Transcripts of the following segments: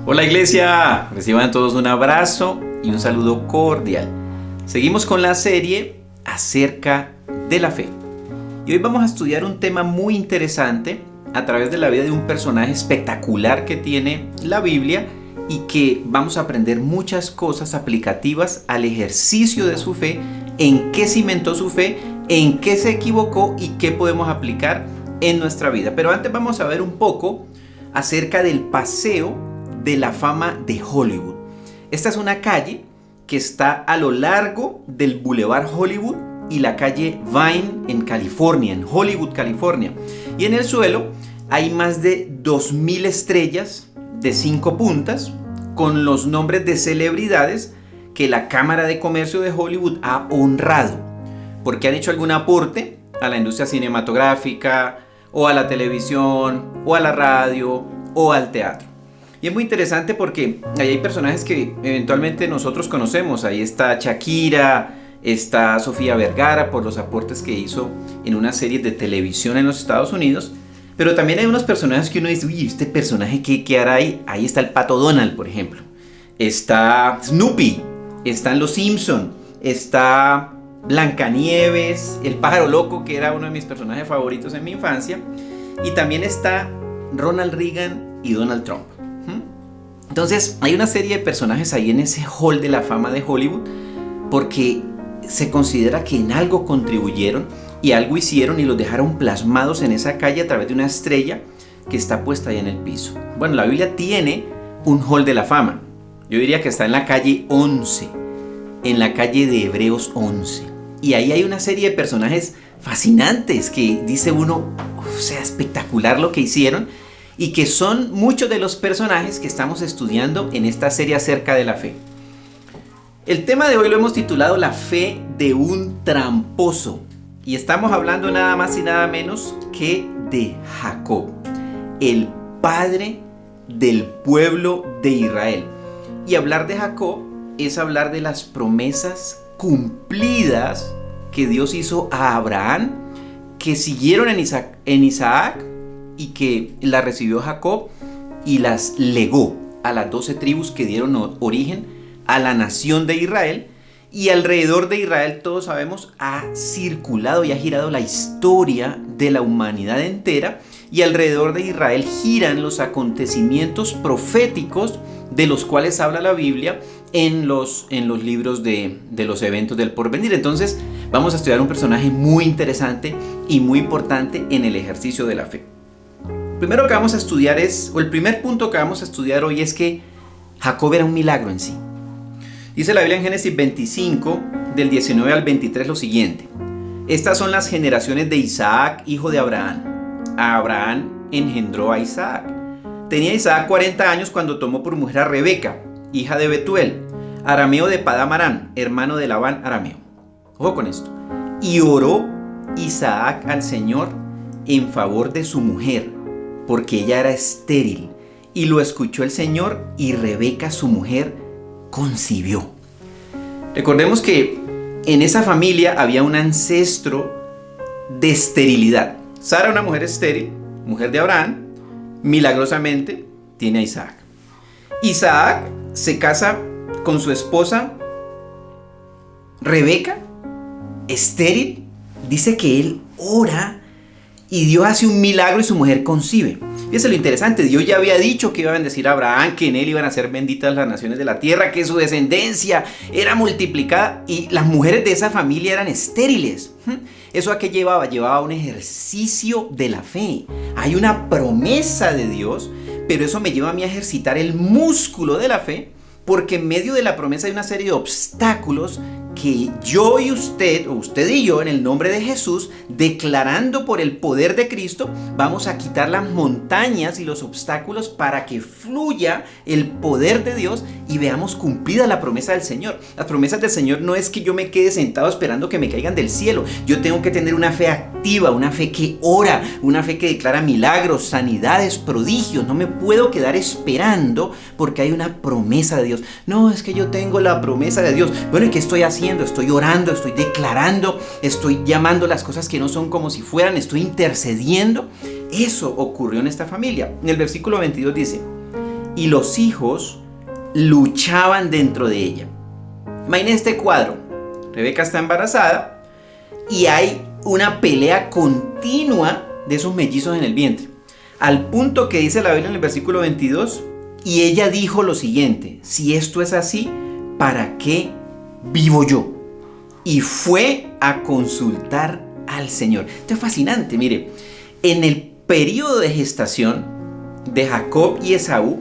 Hola iglesia, reciban todos un abrazo y un saludo cordial. Seguimos con la serie acerca de la fe. Y hoy vamos a estudiar un tema muy interesante a través de la vida de un personaje espectacular que tiene la Biblia y que vamos a aprender muchas cosas aplicativas al ejercicio de su fe, en qué cimentó su fe, en qué se equivocó y qué podemos aplicar en nuestra vida. Pero antes vamos a ver un poco acerca del paseo de la fama de Hollywood. Esta es una calle que está a lo largo del Boulevard Hollywood y la calle Vine en California, en Hollywood, California. Y en el suelo hay más de 2000 estrellas de 5 puntas con los nombres de celebridades que la Cámara de Comercio de Hollywood ha honrado porque han hecho algún aporte a la industria cinematográfica o a la televisión o a la radio o al teatro. Y es muy interesante porque ahí hay personajes que eventualmente nosotros conocemos. Ahí está Shakira, está Sofía Vergara por los aportes que hizo en una serie de televisión en los Estados Unidos. Pero también hay unos personajes que uno dice, uy, ¿este personaje qué hará ahí? Ahí está el Pato Donald, por ejemplo. Está Snoopy, están los Simpson, está Blancanieves, el pájaro loco, que era uno de mis personajes favoritos en mi infancia. Y también está Ronald Reagan y Donald Trump. Entonces hay una serie de personajes ahí en ese hall de la fama de Hollywood porque se considera que en algo contribuyeron y algo hicieron y los dejaron plasmados en esa calle a través de una estrella que está puesta ahí en el piso. Bueno, la Biblia tiene un hall de la fama. Yo diría que está en la calle 11, en la calle de Hebreos 11. Y ahí hay una serie de personajes fascinantes que dice uno, o sea, espectacular lo que hicieron. Y que son muchos de los personajes que estamos estudiando en esta serie acerca de la fe. El tema de hoy lo hemos titulado La fe de un tramposo. Y estamos hablando nada más y nada menos que de Jacob, el padre del pueblo de Israel. Y hablar de Jacob es hablar de las promesas cumplidas que Dios hizo a Abraham, que siguieron en Isaac, y que la recibió Jacob y las legó a las 12 tribus que dieron origen a la nación de Israel. Y alrededor de Israel, todos sabemos, ha circulado y ha girado la historia de la humanidad entera. Y alrededor de Israel giran los acontecimientos proféticos de los cuales habla la Biblia en los libros de los eventos del porvenir. Entonces vamos a estudiar un personaje muy interesante y muy importante en el ejercicio de la fe. Primero que vamos a estudiar el primer punto que vamos a estudiar hoy es que Jacob era un milagro en sí. Dice la Biblia en Génesis 25, del 19 al 23 lo siguiente. Estas son las generaciones de Isaac, hijo de Abraham. Abraham engendró a Isaac. Tenía Isaac 40 años cuando tomó por mujer a Rebeca, hija de Betuel, arameo de Padán Aram, hermano de Labán arameo. Ojo con esto. Y oró Isaac al Señor en favor de su mujer, porque ella era estéril, y lo escuchó el Señor, y Rebeca, su mujer, concibió. Recordemos que en esa familia había un ancestro de esterilidad. Sara, una mujer estéril, mujer de Abraham, milagrosamente tiene a Isaac. Isaac se casa con su esposa Rebeca, estéril. Dice que él ora y Dios hace un milagro y su mujer concibe. Fíjense lo interesante, Dios ya había dicho que iba a bendecir a Abraham, que en él iban a ser benditas las naciones de la tierra, que su descendencia era multiplicada y las mujeres de esa familia eran estériles. ¿Eso a qué llevaba? Llevaba a un ejercicio de la fe. Hay una promesa de Dios, pero eso me lleva a mí a ejercitar el músculo de la fe, porque en medio de la promesa hay una serie de obstáculos que yo y usted, o usted y yo, en el nombre de Jesús, declarando por el poder de Cristo, vamos a quitar las montañas y los obstáculos para que fluya el poder de Dios y veamos cumplida la promesa del Señor. Las promesas del Señor no es que yo me quede sentado esperando que me caigan del cielo. Yo tengo que tener una fe activa, una fe que ora, una fe que declara milagros, sanidades, prodigios. No me puedo quedar esperando porque hay una promesa de Dios. No, es que yo tengo la promesa de Dios. Bueno, ¿y qué estoy haciendo? Estoy orando, estoy declarando, estoy llamando las cosas que no son como si fueran, estoy intercediendo. Eso ocurrió en esta familia. En el versículo 22 dice: y los hijos luchaban dentro de ella. Imaginen este cuadro. Rebeca está embarazada y hay una pelea continua de esos mellizos en el vientre. Al punto que dice la Biblia en el versículo 22, y ella dijo lo siguiente: si esto es así, ¿para qué vivo yo? Y fue a consultar al Señor. Esto es fascinante, mire. En el periodo de gestación de Jacob y Esaú,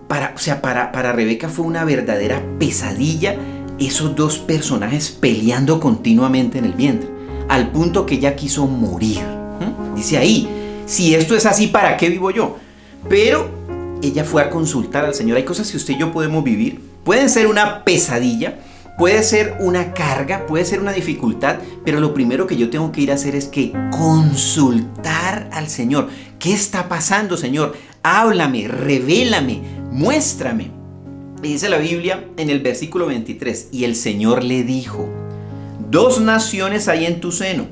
para Rebeca fue una verdadera pesadilla esos dos personajes peleando continuamente en el vientre, al punto que ella quiso morir. Dice ahí, si esto es así, ¿para qué vivo yo? Pero ella fue a consultar al Señor. Hay cosas que usted y yo podemos vivir, pueden ser una pesadilla, puede ser una carga, puede ser una dificultad, pero lo primero que yo tengo que ir a hacer es que consultar al Señor. ¿Qué está pasando, Señor? Háblame, revélame, muéstrame. Dice la Biblia en el versículo 23, y el Señor le dijo: 2 naciones hay en tu seno,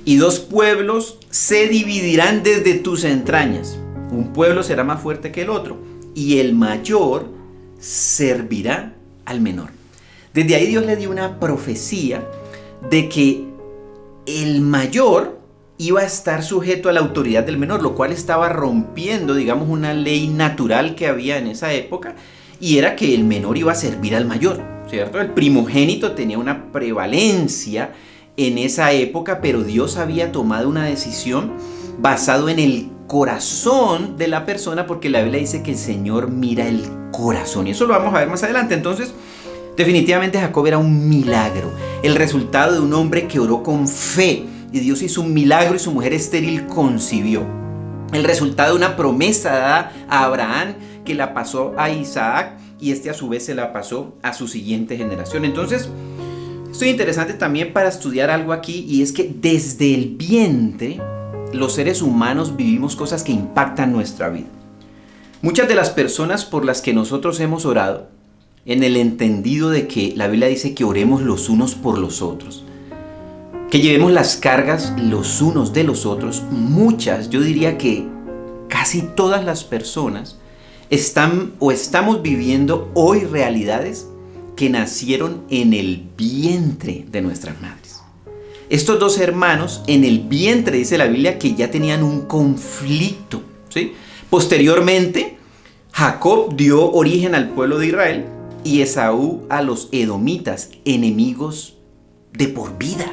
y 2 pueblos se dividirán desde tus entrañas. Un pueblo será más fuerte que el otro, y el mayor servirá al menor. Desde ahí Dios le dio una profecía de que el mayor iba a estar sujeto a la autoridad del menor, lo cual estaba rompiendo, digamos, una ley natural que había en esa época, y era que el menor iba a servir al mayor, ¿cierto? El primogénito tenía una prevalencia en esa época, pero Dios había tomado una decisión basado en el corazón de la persona, porque la Biblia dice que el Señor mira el corazón, y eso lo vamos a ver más adelante. Entonces, definitivamente Jacob era un milagro, el resultado de un hombre que oró con fe, y Dios hizo un milagro y su mujer estéril concibió. El resultado de una promesa dada a Abraham, que la pasó a Isaac, y este a su vez se la pasó a su siguiente generación. Entonces, esto es interesante también para estudiar algo aquí, y es que desde el vientre los seres humanos vivimos cosas que impactan nuestra vida. Muchas de las personas por las que nosotros hemos orado, en el entendido de que la Biblia dice que oremos los unos por los otros, que llevemos las cargas los unos de los otros, muchas, yo diría que casi todas las personas están o estamos viviendo hoy realidades que nacieron en el vientre de nuestras madres. Estos 2 hermanos en el vientre, dice la Biblia, que ya tenían un conflicto, ¿sí? Posteriormente, Jacob dio origen al pueblo de Israel y Esaú a los edomitas, enemigos de por vida.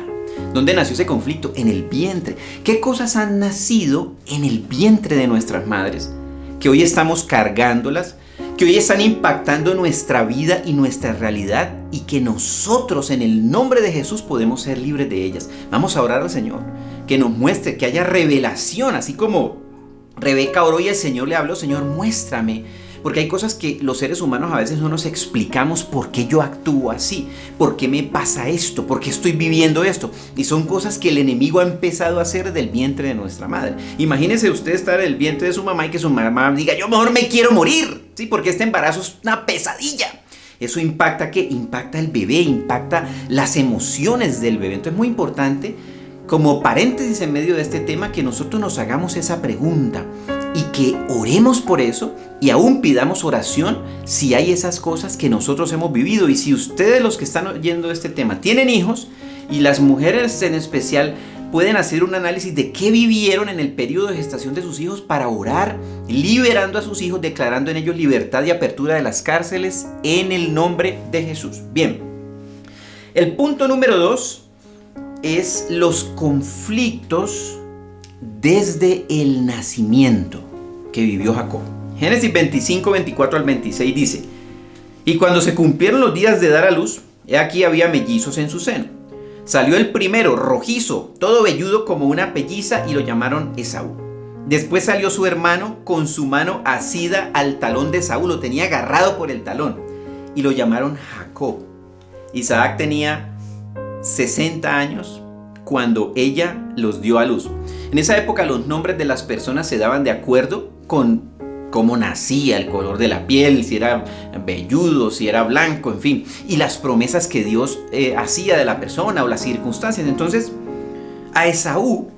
¿Dónde nació ese conflicto? En el vientre. ¿Qué cosas han nacido en el vientre de nuestras madres que hoy estamos cargándolas, que hoy están impactando nuestra vida y nuestra realidad, y que nosotros en el nombre de Jesús podemos ser libres de ellas? Vamos a orar al Señor que nos muestre, que haya revelación, así como Rebeca oró y el Señor le habló: Señor, muéstrame. Porque hay cosas que los seres humanos a veces no nos explicamos por qué yo actúo así, por qué me pasa esto, por qué estoy viviendo esto. Y son cosas que el enemigo ha empezado a hacer desde el vientre de nuestra madre. Imagínese usted estar en el vientre de su mamá y que su mamá diga: yo mejor me quiero morir, ¿sí? Porque este embarazo es una pesadilla. Eso impacta, ¿qué? Impacta el bebé, impacta las emociones del bebé. Entonces es muy importante, como paréntesis en medio de este tema, que nosotros nos hagamos esa pregunta y que oremos por eso, y aún pidamos oración si hay esas cosas que nosotros hemos vivido. Y si ustedes, los que están oyendo este tema, tienen hijos, y las mujeres en especial, pueden hacer un análisis de qué vivieron en el periodo de gestación de sus hijos para orar, liberando a sus hijos, declarando en ellos libertad y apertura de las cárceles en el nombre de Jesús. Bien, el punto número 2 es los conflictos desde el nacimiento que vivió Jacob. Génesis 25, 24 al 26 dice: y cuando se cumplieron los días de dar a luz, he aquí había mellizos en su seno. Salió el primero, rojizo, todo velludo como una pelliza, y lo llamaron Esaú. Después salió su hermano con su mano asida al talón de Esaú, lo tenía agarrado por el talón, y lo llamaron Jacob. Isaac tenía 60 años cuando ella los dio a luz. En esa época los nombres de las personas se daban de acuerdo con cómo nacía, el color de la piel, si era velludo, si era blanco, en fin, y las promesas que Dios hacía de la persona o las circunstancias. Entonces, a Esaú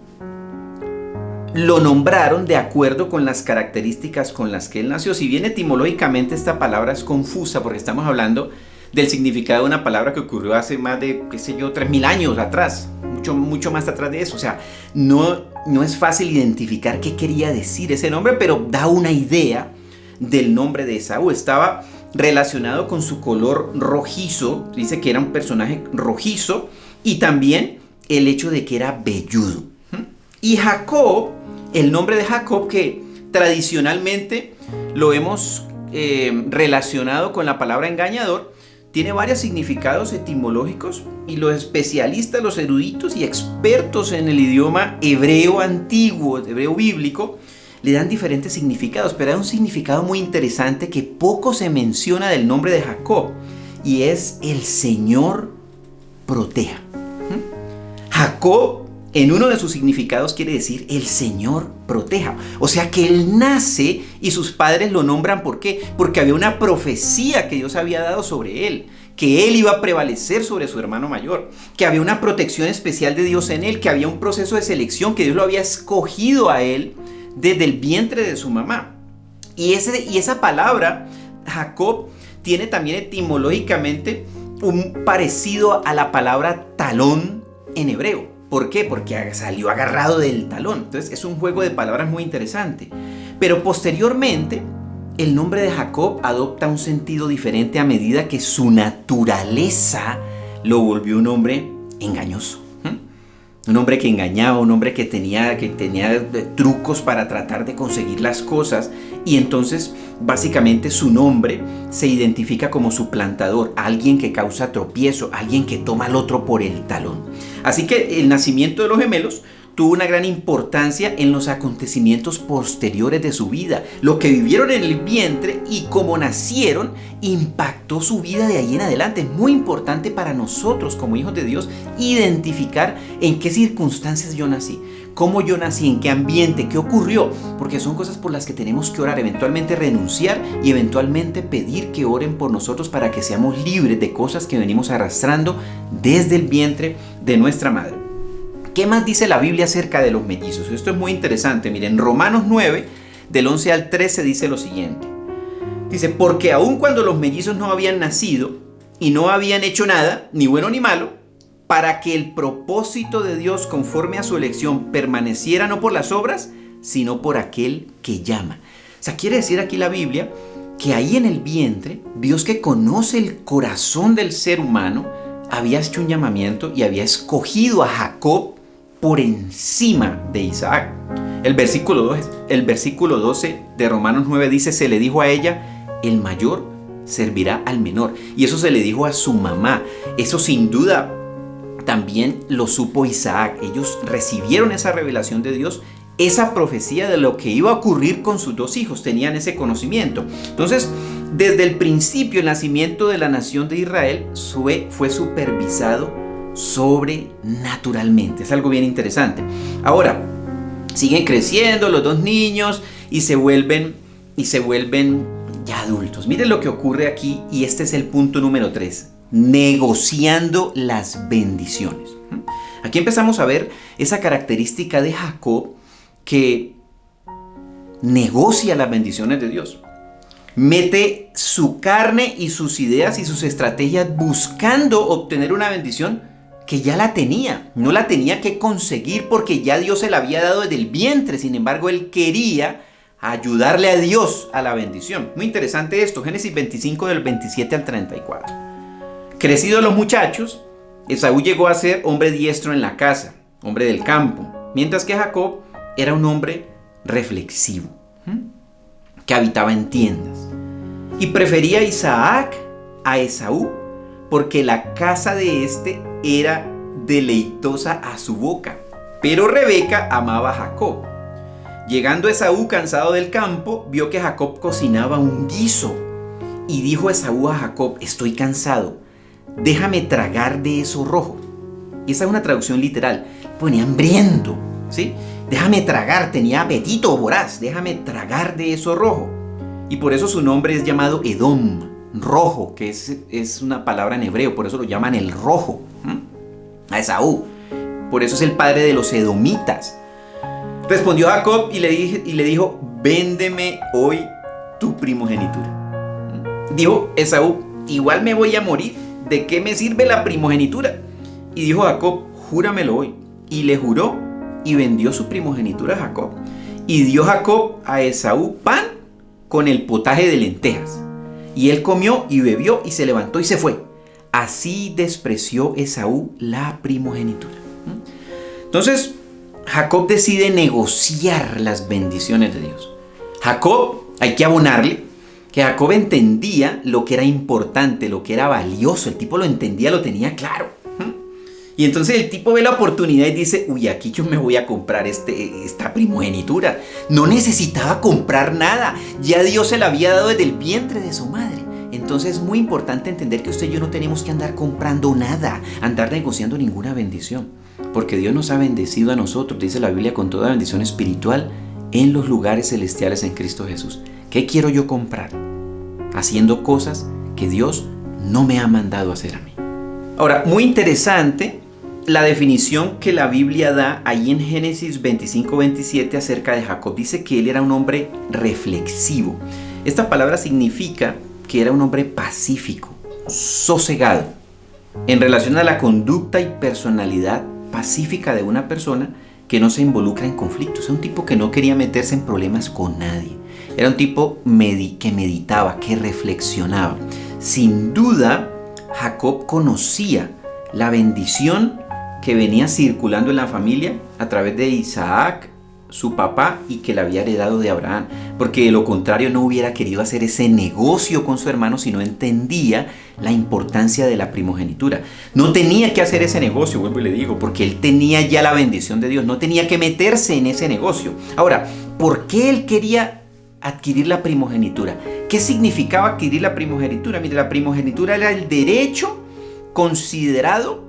lo nombraron de acuerdo con las características con las que él nació. Si bien etimológicamente esta palabra es confusa porque estamos hablando del significado de una palabra que ocurrió hace más de, 3.000 años atrás, mucho más atrás de eso. O sea, no es fácil identificar qué quería decir ese nombre, pero da una idea del nombre de Esaú. Estaba relacionado con su color rojizo, dice que era un personaje rojizo, y también el hecho de que era velludo. Y Jacob, el nombre de Jacob, que tradicionalmente lo hemos relacionado con la palabra engañador, tiene varios significados etimológicos, y los especialistas, los eruditos y expertos en el idioma hebreo antiguo, hebreo bíblico, le dan diferentes significados, pero hay un significado muy interesante que poco se menciona del nombre de Jacob, y es el Señor proteja. Jacob, en uno de sus significados, quiere decir el Señor proteja. O sea que él nace y sus padres lo nombran. ¿Por qué? Porque había una profecía que Dios había dado sobre él, que él iba a prevalecer sobre su hermano mayor, que había una protección especial de Dios en él, que había un proceso de selección, que Dios lo había escogido a él desde el vientre de su mamá. Y esa palabra, Jacob, tiene también etimológicamente un parecido a la palabra talón en hebreo. ¿Por qué? Porque salió agarrado del talón. Entonces es un juego de palabras muy interesante. Pero posteriormente, el nombre de Jacob adopta un sentido diferente a medida que su naturaleza lo volvió un hombre engañoso. Un hombre que engañaba, un hombre que tenía trucos para tratar de conseguir las cosas, y entonces básicamente su nombre se identifica como suplantador, alguien que causa tropiezo, alguien que toma al otro por el talón. Así que el nacimiento de los gemelos tuvo una gran importancia en los acontecimientos posteriores de su vida. Lo que vivieron en el vientre y cómo nacieron impactó su vida de ahí en adelante. Es muy importante para nosotros como hijos de Dios identificar en qué circunstancias yo nací, cómo yo nací, en qué ambiente, qué ocurrió, porque son cosas por las que tenemos que orar, eventualmente renunciar y eventualmente pedir que oren por nosotros para que seamos libres de cosas que venimos arrastrando desde el vientre de nuestra madre. ¿Qué más dice la Biblia acerca de los mellizos? Esto es muy interesante. Miren, Romanos 9, del 11 al 13 dice lo siguiente. Dice, porque aun cuando los mellizos no habían nacido y no habían hecho nada, ni bueno ni malo, para que el propósito de Dios conforme a su elección permaneciera no por las obras, sino por aquel que llama. O sea, quiere decir aquí la Biblia que ahí en el vientre, Dios, que conoce el corazón del ser humano, había hecho un llamamiento y había escogido a Jacob por encima de Isaac. El versículo 12 de Romanos 9 dice, se le dijo a ella, el mayor servirá al menor. Y eso se le dijo a su mamá. Eso sin duda también lo supo Isaac. Ellos recibieron esa revelación de Dios, esa profecía de lo que iba a ocurrir con sus dos hijos. Tenían ese conocimiento. Entonces, desde el principio, el nacimiento de la nación de Israel fue supervisado sobrenaturalmente. Es algo bien interesante. Ahora, siguen creciendo los dos niños y se vuelven ya adultos. Miren lo que ocurre aquí, y este es el punto número 3. Negociando las bendiciones. Aquí empezamos a ver esa característica de Jacob, que negocia las bendiciones de Dios. Mete su carne y sus ideas y sus estrategias buscando obtener una bendición que ya la tenía. No la tenía que conseguir porque ya Dios se la había dado desde el vientre. Sin embargo, él quería ayudarle a Dios a la bendición. Muy interesante esto. Génesis 25 del 27 al 34. Crecidos los muchachos, Esaú llegó a ser hombre diestro en la casa, hombre del campo, mientras que Jacob era un hombre reflexivo, que habitaba en tiendas. Y prefería a Isaac a Esaú, porque la casa de este era deleitosa a su boca. Pero Rebeca amaba a Jacob. Llegando Esaú cansado del campo, vio que Jacob cocinaba un guiso. Y dijo Esaú a Jacob, estoy cansado, déjame tragar de eso rojo. Esa es una traducción literal. Ponía hambriento, ¿sí? Déjame tragar, tenía apetito voraz, déjame tragar de eso rojo. Y por eso su nombre es llamado Edom, rojo, que es una palabra en hebreo, por eso lo llaman el rojo, a Esaú. Por eso es el padre de los edomitas. Respondió Jacob y le dijo, véndeme hoy tu primogenitura. Dijo Esaú, igual me voy a morir, ¿de qué me sirve la primogenitura? Y dijo Jacob, júramelo hoy. Y le juró y vendió su primogenitura a Jacob. Y dio Jacob a Esaú pan con el potaje de lentejas. Y él comió y bebió y se levantó y se fue. Así despreció Esaú la primogenitura. Entonces, Jacob decide negociar las bendiciones de Dios. Jacob, hay que abonarle que Jacob entendía lo que era importante, lo que era valioso. El tipo lo entendía, lo tenía claro. Y entonces el tipo ve la oportunidad y dice, uy, aquí yo me voy a comprar esta primogenitura. No necesitaba comprar nada. Ya Dios se la había dado desde el vientre de su madre. Entonces es muy importante entender que usted y yo no tenemos que andar comprando nada, andar negociando ninguna bendición. Porque Dios nos ha bendecido a nosotros, dice la Biblia, con toda bendición espiritual en los lugares celestiales en Cristo Jesús. ¿Qué quiero yo comprar? Haciendo cosas que Dios no me ha mandado hacer a mí. Ahora, muy interesante la definición que la Biblia da ahí en Génesis 25-27 acerca de Jacob. Dice que él era un hombre reflexivo. Esta palabra significa que era un hombre pacífico, sosegado, en relación a la conducta y personalidad pacífica de una persona que no se involucra en conflictos. Era un tipo que no quería meterse en problemas con nadie. Era un tipo que meditaba, que reflexionaba. Sin duda, Jacob conocía la bendición que venía circulando en la familia a través de Isaac, su papá, y que le había heredado de Abraham, porque de lo contrario no hubiera querido hacer ese negocio con su hermano si no entendía la importancia de la primogenitura. No tenía que hacer ese negocio, vuelvo y le digo, porque él tenía ya la bendición de Dios, no tenía que meterse en ese negocio. Ahora, ¿por qué él quería adquirir la primogenitura? ¿Qué significaba adquirir la primogenitura? Mire, la primogenitura era el derecho considerado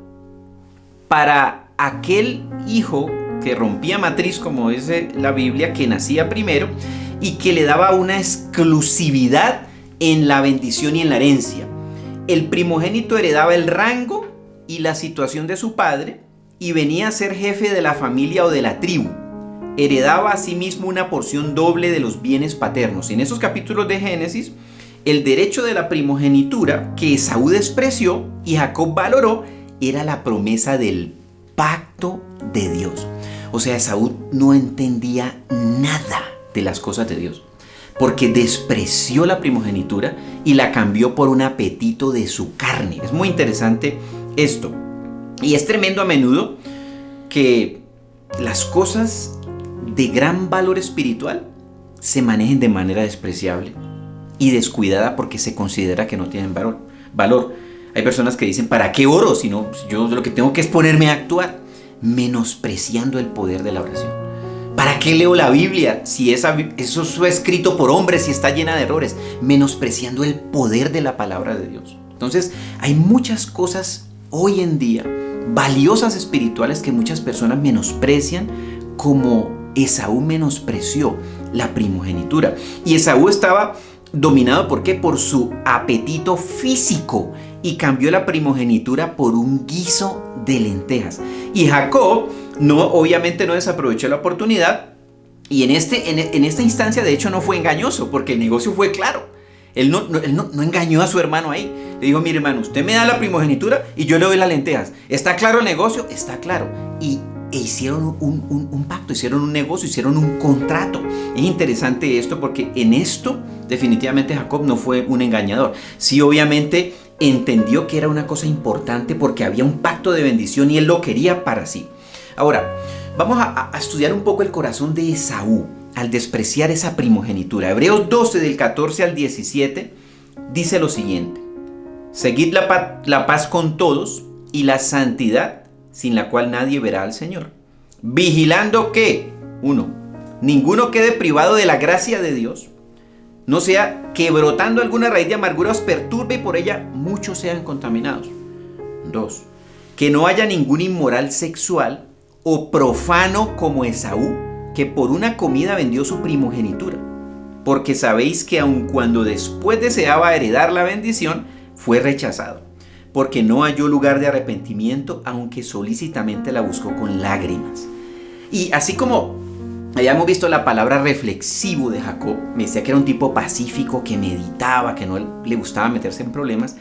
para aquel hijo que rompía matriz, como dice la Biblia, que nacía primero y que le daba una exclusividad en la bendición y en la herencia. El primogénito heredaba el rango y la situación de su padre y venía a ser jefe de la familia o de la tribu. Heredaba asimismo una porción doble de los bienes paternos. En esos capítulos de Génesis, el derecho de la primogenitura que Esaú despreció y Jacob valoró era la promesa del pacto de Dios. O sea, Esaú no entendía nada de las cosas de Dios, porque despreció la primogenitura y la cambió por un apetito de su carne. Es muy interesante esto. Y es tremendo a menudo que las cosas de gran valor espiritual se manejen de manera despreciable y descuidada porque se considera que no tienen valor. Hay personas que dicen, ¿para qué oro? Si no, yo lo que tengo que es ponerme a actuar, menospreciando el poder de la oración. ¿Para qué leo la Biblia si eso fue escrito por hombres y está llena de errores? Menospreciando el poder de la palabra de Dios. Entonces, hay muchas cosas hoy en día valiosas espirituales que muchas personas menosprecian, como Esaú menospreció la primogenitura. Y Esaú estaba dominado, ¿por qué? Por su apetito físico, y cambió la primogenitura por un guiso de lentejas. Y Jacob obviamente no desaprovechó la oportunidad, y en esta instancia de hecho no fue engañoso, porque el negocio fue claro. Él no engañó a su hermano ahí. Le dijo, mire hermano, usted me da la primogenitura y yo le doy las lentejas. ¿Está claro el negocio? Está claro. E hicieron un pacto, hicieron un negocio, hicieron un contrato. Es interesante esto porque en esto definitivamente Jacob no fue un engañador. Sí, obviamente entendió que era una cosa importante porque había un pacto de bendición y él lo quería para sí. Ahora, vamos a estudiar un poco el corazón de Esaú al despreciar esa primogenitura. Hebreos 12 del 14 al 17 dice lo siguiente: seguid la paz con todos y la santidad, sin la cual nadie verá al Señor, vigilando que, 1, ninguno quede privado de la gracia de Dios, no sea que brotando alguna raíz de amargura os perturbe y por ella muchos sean contaminados. 2, que no haya ningún inmoral sexual o profano como Esaú, que por una comida vendió su primogenitura, porque sabéis que aun cuando después deseaba heredar la bendición, fue rechazado, porque no halló lugar de arrepentimiento, aunque solícitamente la buscó con lágrimas. Y así como Habíamos visto la palabra reflexivo de Jacob. Me decía que era un tipo pacífico, que meditaba, que no le gustaba meterse en problemas.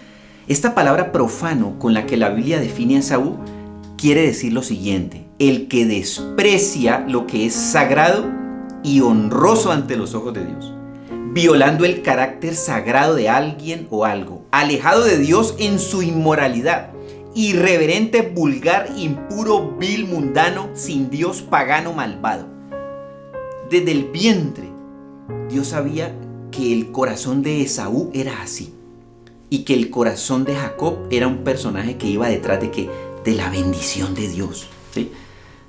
Esta palabra profano con la que la Biblia define a Esaú quiere decir lo siguiente: el que desprecia lo que es sagrado y honroso ante los ojos de Dios, violando el carácter sagrado de alguien o algo, alejado de Dios en su inmoralidad, irreverente, vulgar, impuro, vil, mundano, sin Dios, pagano, malvado. Desde el vientre, Dios sabía que el corazón de Esaú era así y que el corazón de Jacob era un personaje que iba detrás de la bendición de Dios, ¿sí?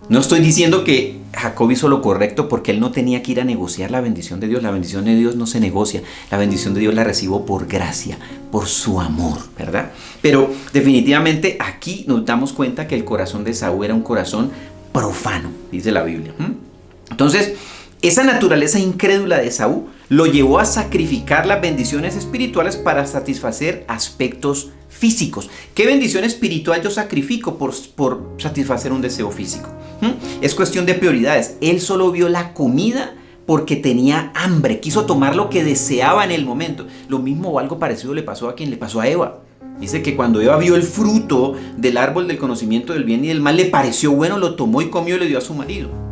No estoy diciendo que Jacob hizo lo correcto porque él no tenía que ir a negociar la bendición de Dios. La bendición de Dios no se negocia. La bendición de Dios la recibo por gracia, por su amor, ¿verdad? Pero definitivamente aquí nos damos cuenta que el corazón de Esaú era un corazón profano, dice la Biblia. Entonces, esa naturaleza incrédula de Esaú lo llevó a sacrificar las bendiciones espirituales para satisfacer aspectos físicos. ¿Qué bendición espiritual yo sacrifico por satisfacer un deseo físico? Es cuestión de prioridades. Él solo vio la comida porque tenía hambre, quiso tomar lo que deseaba en el momento. Lo mismo o algo parecido le pasó a quien le pasó a Eva. Dice que cuando Eva vio el fruto del árbol del conocimiento del bien y del mal, le pareció bueno, lo tomó y comió y le dio a su marido.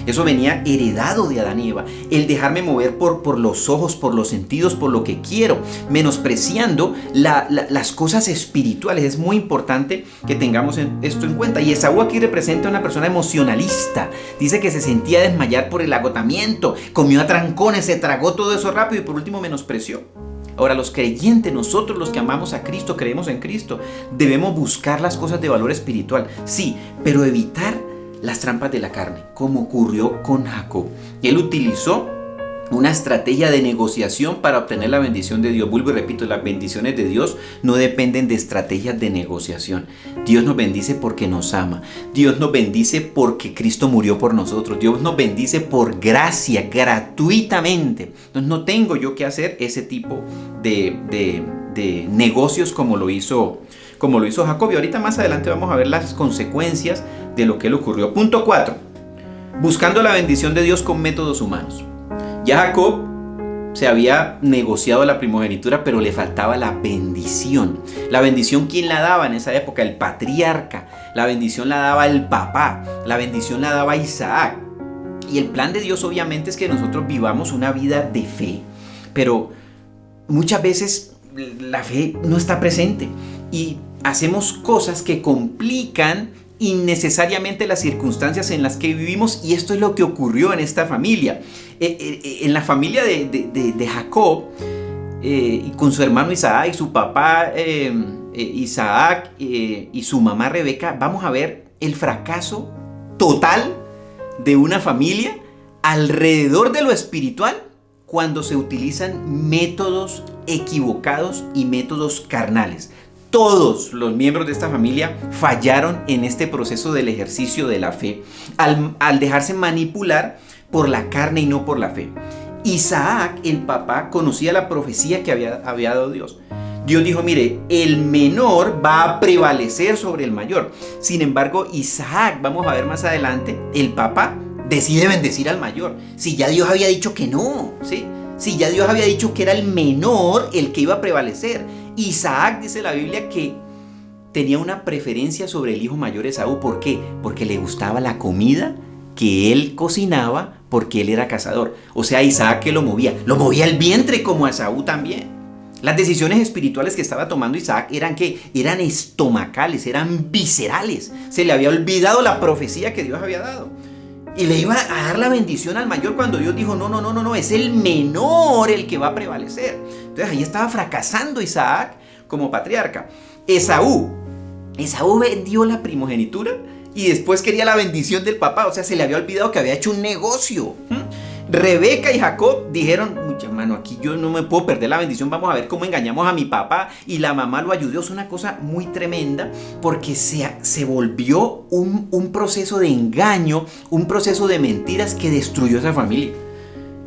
Eso venía heredado de Adán y Eva. El dejarme mover por los ojos, por los sentidos, por lo que quiero, menospreciando las cosas espirituales. Es muy importante que tengamos esto en cuenta. Y Esaú aquí representa a una persona emocionalista. Dice que se sentía desmayar por el agotamiento, comió a trancones, se tragó todo eso rápido y por último menospreció. Ahora, los creyentes, nosotros los que amamos a Cristo, creemos en Cristo, debemos buscar las cosas de valor espiritual, sí, pero evitar las trampas de la carne, como ocurrió con Jacob. Él utilizó una estrategia de negociación para obtener la bendición de Dios. Vuelvo y repito, las bendiciones de Dios no dependen de estrategias de negociación. Dios nos bendice porque nos ama. Dios nos bendice porque Cristo murió por nosotros. Dios nos bendice por gracia, gratuitamente. Entonces no tengo yo que hacer ese tipo de negocios como lo hizo Jacob. Y ahorita más adelante vamos a ver las consecuencias de lo que le ocurrió. Punto 4. Buscando la bendición de Dios con métodos humanos. Ya Jacob se había negociado la primogenitura, pero le faltaba la bendición. La bendición, ¿quién la daba en esa época? El patriarca. La bendición la daba el papá. La bendición la daba Isaac. Y el plan de Dios obviamente es que nosotros vivamos una vida de fe. Pero muchas veces la fe no está presente. Y hacemos cosas que complican innecesariamente las circunstancias en las que vivimos, y esto es lo que ocurrió en esta familia. En la familia de Jacob, y con su hermano Isaac y su papá Isaac y su mamá Rebeca, vamos a ver el fracaso total de una familia alrededor de lo espiritual cuando se utilizan métodos equivocados y métodos carnales. Todos los miembros de esta familia fallaron en este proceso del ejercicio de la fe al dejarse manipular por la carne y no por la fe. Isaac, el papá, conocía la profecía que había dado Dios. Dios dijo, mire, el menor va a prevalecer sobre el mayor. Sin embargo, Isaac, vamos a ver más adelante, el papá decide bendecir al mayor. Si ya Dios había dicho que no, ¿sí? Si ya Dios había dicho que era el menor el que iba a prevalecer. Isaac, dice la Biblia, que tenía una preferencia sobre el hijo mayor Esaú. ¿Por qué? Porque le gustaba la comida que él cocinaba, porque él era cazador. O sea, Isaac que lo movía el vientre como a Esaú también. Las decisiones espirituales que estaba tomando Isaac eran estomacales, eran viscerales. Se le había olvidado la profecía que Dios había dado. Y le iba a dar la bendición al mayor cuando Dios dijo, no, es el menor el que va a prevalecer. Entonces ahí estaba fracasando Isaac como patriarca. Esaú vendió la primogenitura y después quería la bendición del papá. O sea, se le había olvidado que había hecho un negocio. Rebeca y Jacob dijeron, hermano, aquí yo no me puedo perder la bendición, vamos a ver cómo engañamos a mi papá. Y la mamá lo ayudó. Es una cosa muy tremenda porque se volvió un proceso de engaño, un proceso de mentiras que destruyó esa familia.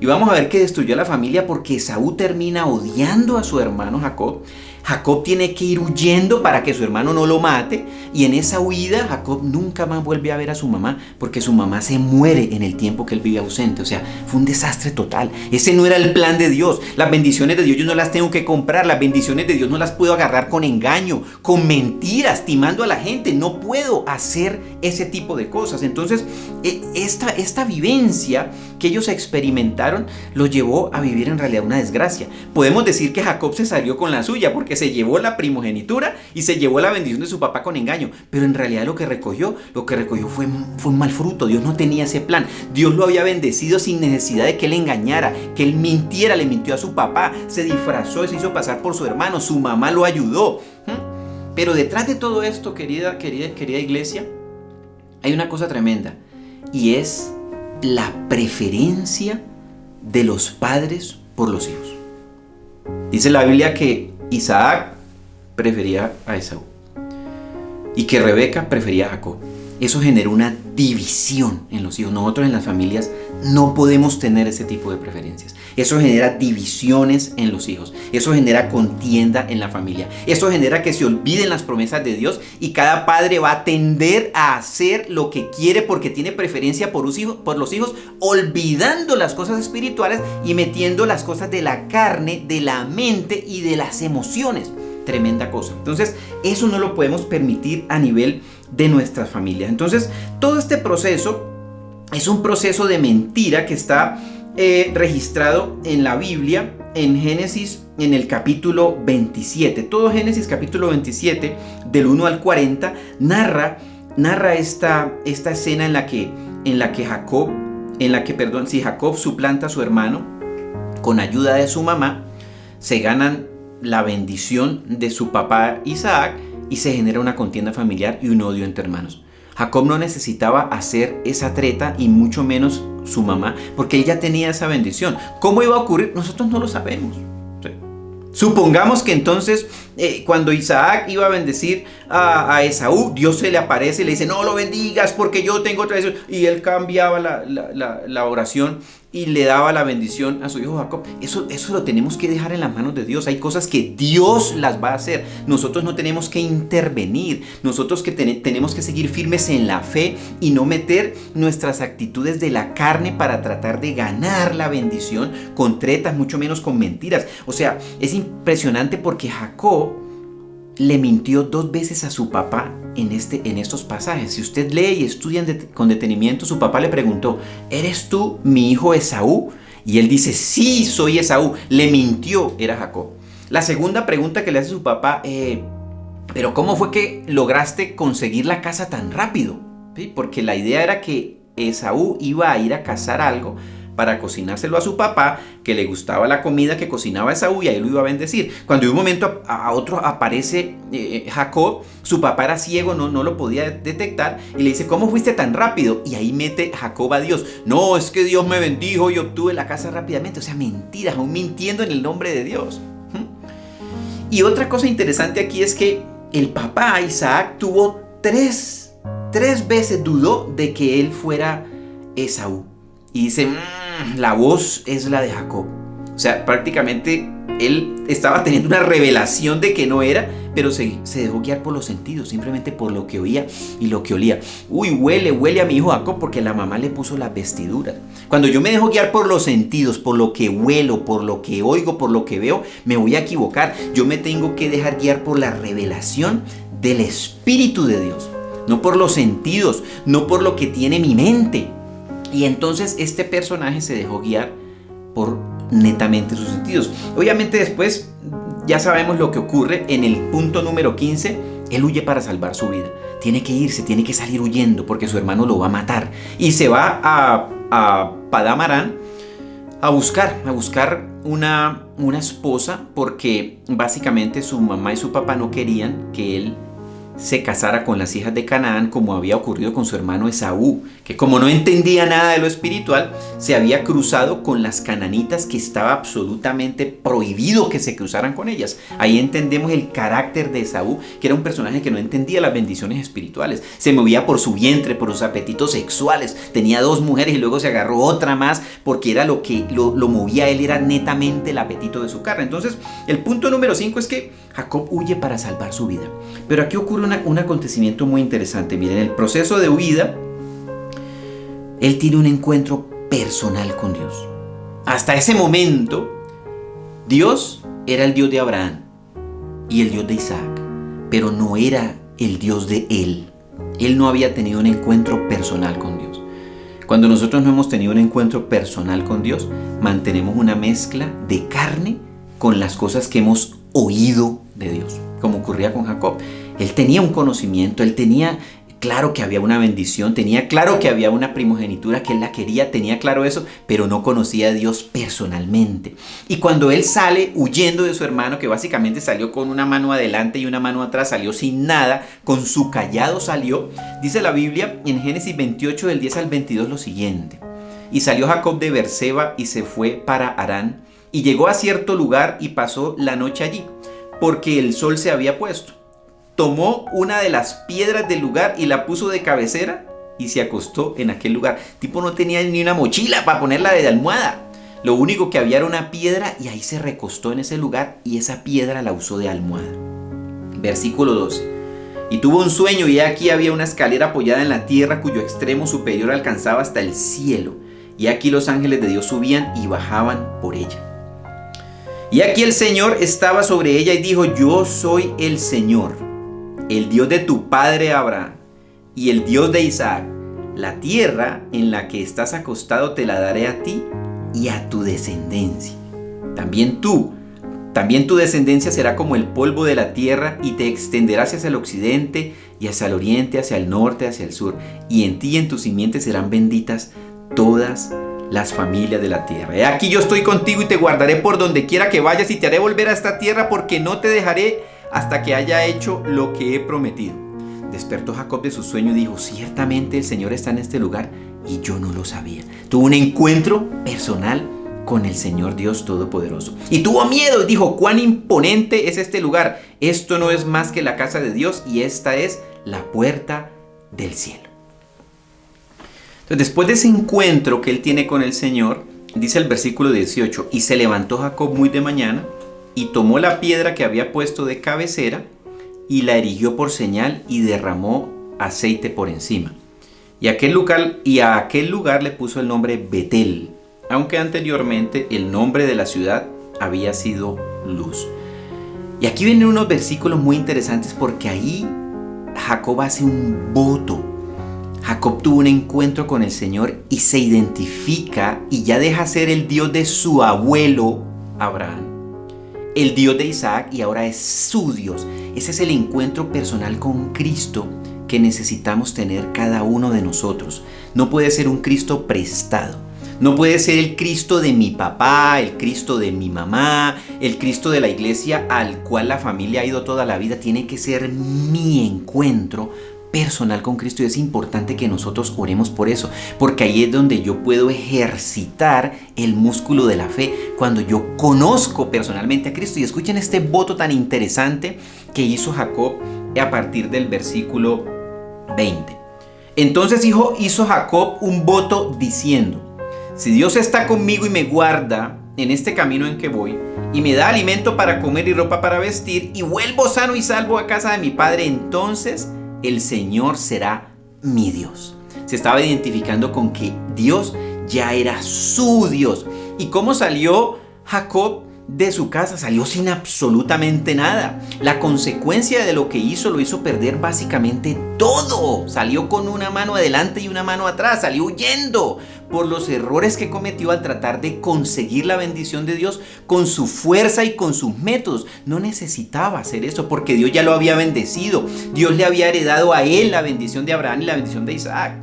Y vamos a ver que destruyó a la familia porque Esaú termina odiando a su hermano Jacob. Jacob tiene que ir huyendo para que su hermano no lo mate, y en esa huida Jacob nunca más vuelve a ver a su mamá porque su mamá se muere en el tiempo que él vive ausente. O sea, fue un desastre total. Ese no era el plan de Dios. Las bendiciones de Dios yo no las tengo que comprar. Las bendiciones de Dios no las puedo agarrar con engaño, con mentiras, timando a la gente. No puedo hacer ese tipo de cosas. Entonces, esta vivencia que ellos experimentaron los llevó a vivir en realidad una desgracia. Podemos decir que Jacob se salió con la suya porque se llevó la primogenitura y se llevó la bendición de su papá con engaño, pero en realidad lo que recogió fue un mal fruto. Dios no tenía ese plan. Dios lo había bendecido sin necesidad de que él engañara, que él mintiera. Le mintió a su papá, se disfrazó, se hizo pasar por su hermano, su mamá lo ayudó. Pero detrás de todo esto, querida iglesia, hay una cosa tremenda, y es la preferencia de los padres por los hijos. Dice la Biblia que Isaac prefería a Esaú y que Rebeca prefería a Jacob. Eso generó una división en los hijos. Nosotros en las familias no podemos tener ese tipo de preferencias. Eso genera divisiones en los hijos. Eso genera contienda en la familia. Eso genera que se olviden las promesas de Dios y cada padre va a tender a hacer lo que quiere porque tiene preferencia por los hijos, olvidando las cosas espirituales y metiendo las cosas de la carne, de la mente y de las emociones. Tremenda cosa. Entonces, eso no lo podemos permitir a nivel de nuestras familias. Entonces, todo este proceso es un proceso de mentira que está registrado en la Biblia, en Génesis, en el capítulo 27. Todo Génesis capítulo 27, del 1 al 40, narra esta escena en la que Jacob suplanta a su hermano con ayuda de su mamá, se ganan la bendición de su papá Isaac y se genera una contienda familiar y un odio entre hermanos. Jacob no necesitaba hacer esa treta y mucho menos su mamá, porque él ya tenía esa bendición. ¿Cómo iba a ocurrir? Nosotros no lo sabemos. ¿Sí? Supongamos que entonces cuando Isaac iba a bendecir a Esaú, Dios se le aparece y le dice: no lo bendigas porque yo tengo otra bendición, y él cambiaba la oración y le daba la bendición a su hijo Jacob. Eso lo tenemos que dejar en las manos de Dios. Hay cosas que Dios las va a hacer. Nosotros no tenemos que intervenir. Nosotros tenemos que seguir firmes en la fe y no meter nuestras actitudes de la carne para tratar de ganar la bendición con tretas, mucho menos con mentiras. O sea, es impresionante porque Jacob le mintió 2 veces a su papá en estos pasajes. Si usted lee y estudia con detenimiento, su papá le preguntó: ¿eres tú mi hijo Esaú? Y él dice: sí, soy Esaú. Le mintió, era Jacob. La segunda pregunta que le hace su papá: ¿pero cómo fue que lograste conseguir la casa tan rápido? ¿Sí? Porque la idea era que Esaú iba a ir a cazar algo para cocinárselo a su papá, que le gustaba la comida que cocinaba Esaú, y ahí lo iba a bendecir. Cuando de un momento a otro aparece Jacob, su papá era ciego, no lo podía detectar, y le dice: ¿cómo fuiste tan rápido? Y ahí mete Jacob a Dios: no, es que Dios me bendijo y obtuve la casa rápidamente. O sea, mentiras, aún mintiendo en el nombre de Dios. Y otra cosa interesante aquí es que el papá Isaac tuvo tres veces dudó de que él fuera Esaú. Y dice: la voz es la de Jacob. O sea, prácticamente él estaba teniendo una revelación de que no era, pero se dejó guiar por los sentidos, simplemente por lo que oía y lo que olía. Uy, huele a mi hijo Jacob, porque la mamá le puso las vestiduras. Cuando yo me dejo guiar por los sentidos, por lo que huelo, por lo que oigo, por lo que veo, me voy a equivocar. Yo me tengo que dejar guiar por la revelación del Espíritu de Dios, no por los sentidos, no por lo que tiene mi mente. Y entonces este personaje se dejó guiar por netamente sus sentidos. Obviamente después ya sabemos lo que ocurre en el punto número 15. Él huye para salvar su vida. Tiene que irse, tiene que salir huyendo porque su hermano lo va a matar. Y se va a Padán Aram a buscar una esposa, porque básicamente su mamá y su papá no querían que él se casara con las hijas de Canaán, como había ocurrido con su hermano Esaú, que como no entendía nada de lo espiritual, se había cruzado con las cananitas, que estaba absolutamente prohibido que se cruzaran con ellas. Ahí entendemos el carácter de Esaú, que era un personaje que no entendía las bendiciones espirituales. Se movía por su vientre, por sus apetitos sexuales. Tenía 2 mujeres y luego se agarró otra más, porque era lo que lo movía a él, era netamente el apetito de su carne. Entonces, el punto número 5 es que Jacob huye para salvar su vida. Pero aquí ocurre un acontecimiento muy interesante. Miren, en el proceso de huida, él tiene un encuentro personal con Dios. Hasta ese momento, Dios era el Dios de Abraham y el Dios de Isaac, pero no era el Dios de él. Él no había tenido un encuentro personal con Dios. Cuando nosotros no hemos tenido un encuentro personal con Dios, mantenemos una mezcla de carne con las cosas que hemos oído de Dios, como ocurría con Jacob. Él tenía un conocimiento, él tenía claro que había una bendición, tenía claro que había una primogenitura, que él la quería, tenía claro eso, pero no conocía a Dios personalmente. Y cuando él sale huyendo de su hermano, que básicamente salió con una mano adelante y una mano atrás, salió sin nada, con su cayado salió, dice la Biblia en Génesis 28 del 10 al 22 lo siguiente: y salió Jacob de Beerseba y se fue para Harán, y llegó a cierto lugar y pasó la noche allí, porque el sol se había puesto. Tomó una de las piedras del lugar y la puso de cabecera y se acostó en aquel lugar. El tipo no tenía ni una mochila para ponerla de almohada. Lo único que había era una piedra y ahí se recostó en ese lugar y esa piedra la usó de almohada. Versículo 2. Y tuvo un sueño y aquí había una escalera apoyada en la tierra cuyo extremo superior alcanzaba hasta el cielo. Y aquí los ángeles de Dios subían y bajaban por ella. Y aquí el Señor estaba sobre ella y dijo: yo soy el Señor, el Dios de tu padre Abraham y el Dios de Isaac. La tierra en la que estás acostado te la daré a ti y a tu descendencia. También tu descendencia será como el polvo de la tierra y te extenderás hacia el occidente y hacia el oriente, hacia el norte, hacia el sur. Y en ti y en tu simiente serán benditas todas las familias de la tierra. He aquí yo estoy contigo y te guardaré por donde quiera que vayas y te haré volver a esta tierra, porque no te dejaré hasta que haya hecho lo que he prometido. Despertó Jacob de su sueño y dijo: ciertamente el Señor está en este lugar y yo no lo sabía. Tuvo un encuentro personal con el Señor Dios Todopoderoso y tuvo miedo y dijo: cuán imponente es este lugar. Esto no es más que la casa de Dios y esta es la puerta del cielo. Entonces, después de ese encuentro que él tiene con el Señor, dice el versículo 18: y se levantó Jacob muy de mañana y tomó la piedra que había puesto de cabecera y la erigió por señal y derramó aceite por encima. Y a aquel lugar le puso el nombre Betel, aunque anteriormente el nombre de la ciudad había sido Luz. Y aquí vienen unos versículos muy interesantes, porque ahí Jacob hace un voto. Jacob tuvo un encuentro con el Señor y se identifica y ya deja ser el Dios de su abuelo Abraham, el Dios de Isaac, y ahora es su Dios. Ese es el encuentro personal con Cristo que necesitamos tener cada uno de nosotros. No puede ser un Cristo prestado. No puede ser el Cristo de mi papá, el Cristo de mi mamá, el Cristo de la iglesia al cual la familia ha ido toda la vida. Tiene que ser mi encuentro personal con Cristo, y es importante que nosotros oremos por eso, porque ahí es donde yo puedo ejercitar el músculo de la fe, cuando yo conozco personalmente a Cristo. Y escuchen este voto tan interesante que hizo Jacob a partir del versículo 20. Entonces hizo Jacob un voto diciendo: si Dios está conmigo y me guarda en este camino en que voy, y me da alimento para comer y ropa para vestir, y vuelvo sano y salvo a casa de mi padre, entonces el Señor será mi Dios. Se estaba identificando con que Dios ya era su Dios. ¿Y cómo salió Jacob de su casa? Salió sin absolutamente nada. La consecuencia de lo que hizo lo hizo perder básicamente todo. Salió con una mano adelante y una mano atrás. Salió huyendo por los errores que cometió al tratar de conseguir la bendición de Dios con su fuerza y con sus métodos. No necesitaba hacer eso, porque Dios ya lo había bendecido. Dios le había heredado a él la bendición de Abraham y la bendición de Isaac.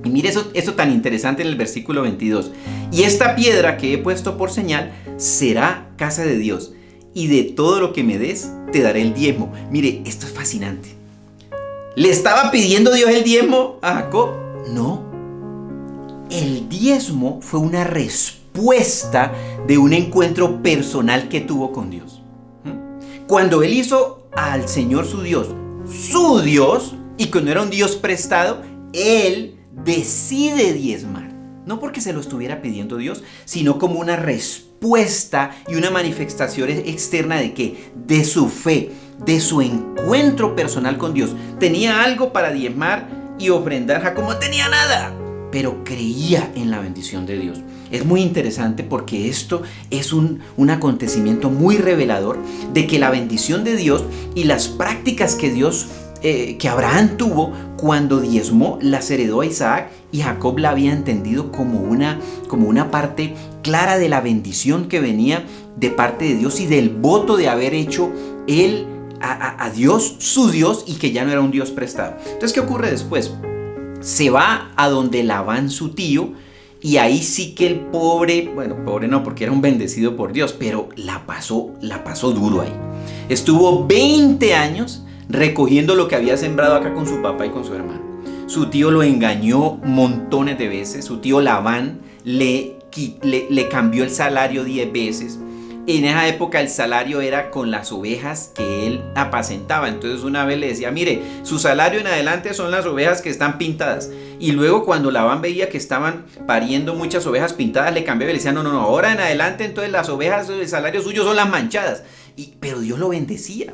Y mire eso tan interesante en el versículo 22. Y esta piedra que he puesto por señal será casa de Dios, y de todo lo que me des te daré el diezmo. Mire, esto es fascinante. ¿Le estaba pidiendo Dios el diezmo a Jacob? No. El diezmo fue una respuesta de un encuentro personal que tuvo con Dios. Cuando él hizo al Señor su Dios, y que no era un Dios prestado, él decide diezmar. No porque se lo estuviera pidiendo Dios, sino como una respuesta y una manifestación externa ¿de qué? De su fe, de su encuentro personal con Dios. Tenía algo para diezmar y ofrendar. Jacob no tenía nada, pero creía en la bendición de Dios. Es muy interesante porque esto es un acontecimiento muy revelador de que la bendición de Dios y las prácticas que Abraham tuvo cuando diezmó las heredó a Isaac, y Jacob la había entendido como una parte clara de la bendición que venía de parte de Dios y del voto de haber hecho él a Dios su Dios, y que ya no era un Dios prestado. Entonces, ¿qué ocurre después? Se va a donde Labán, su tío, y ahí sí que el pobre no, porque era un bendecido por Dios, pero la pasó duro ahí. Estuvo 20 años recogiendo lo que había sembrado acá con su papá y con su hermano. Su tío lo engañó montones de veces. Su tío Labán le cambió el salario 10 veces. En esa época el salario era con las ovejas que él apacentaba. Entonces una vez le decía: mire, su salario en adelante son las ovejas que están pintadas. Y luego cuando Labán veía que estaban pariendo muchas ovejas pintadas, le cambiaba y le decía: no, ahora en adelante entonces las ovejas, el salario suyo son las manchadas. Pero Dios lo bendecía.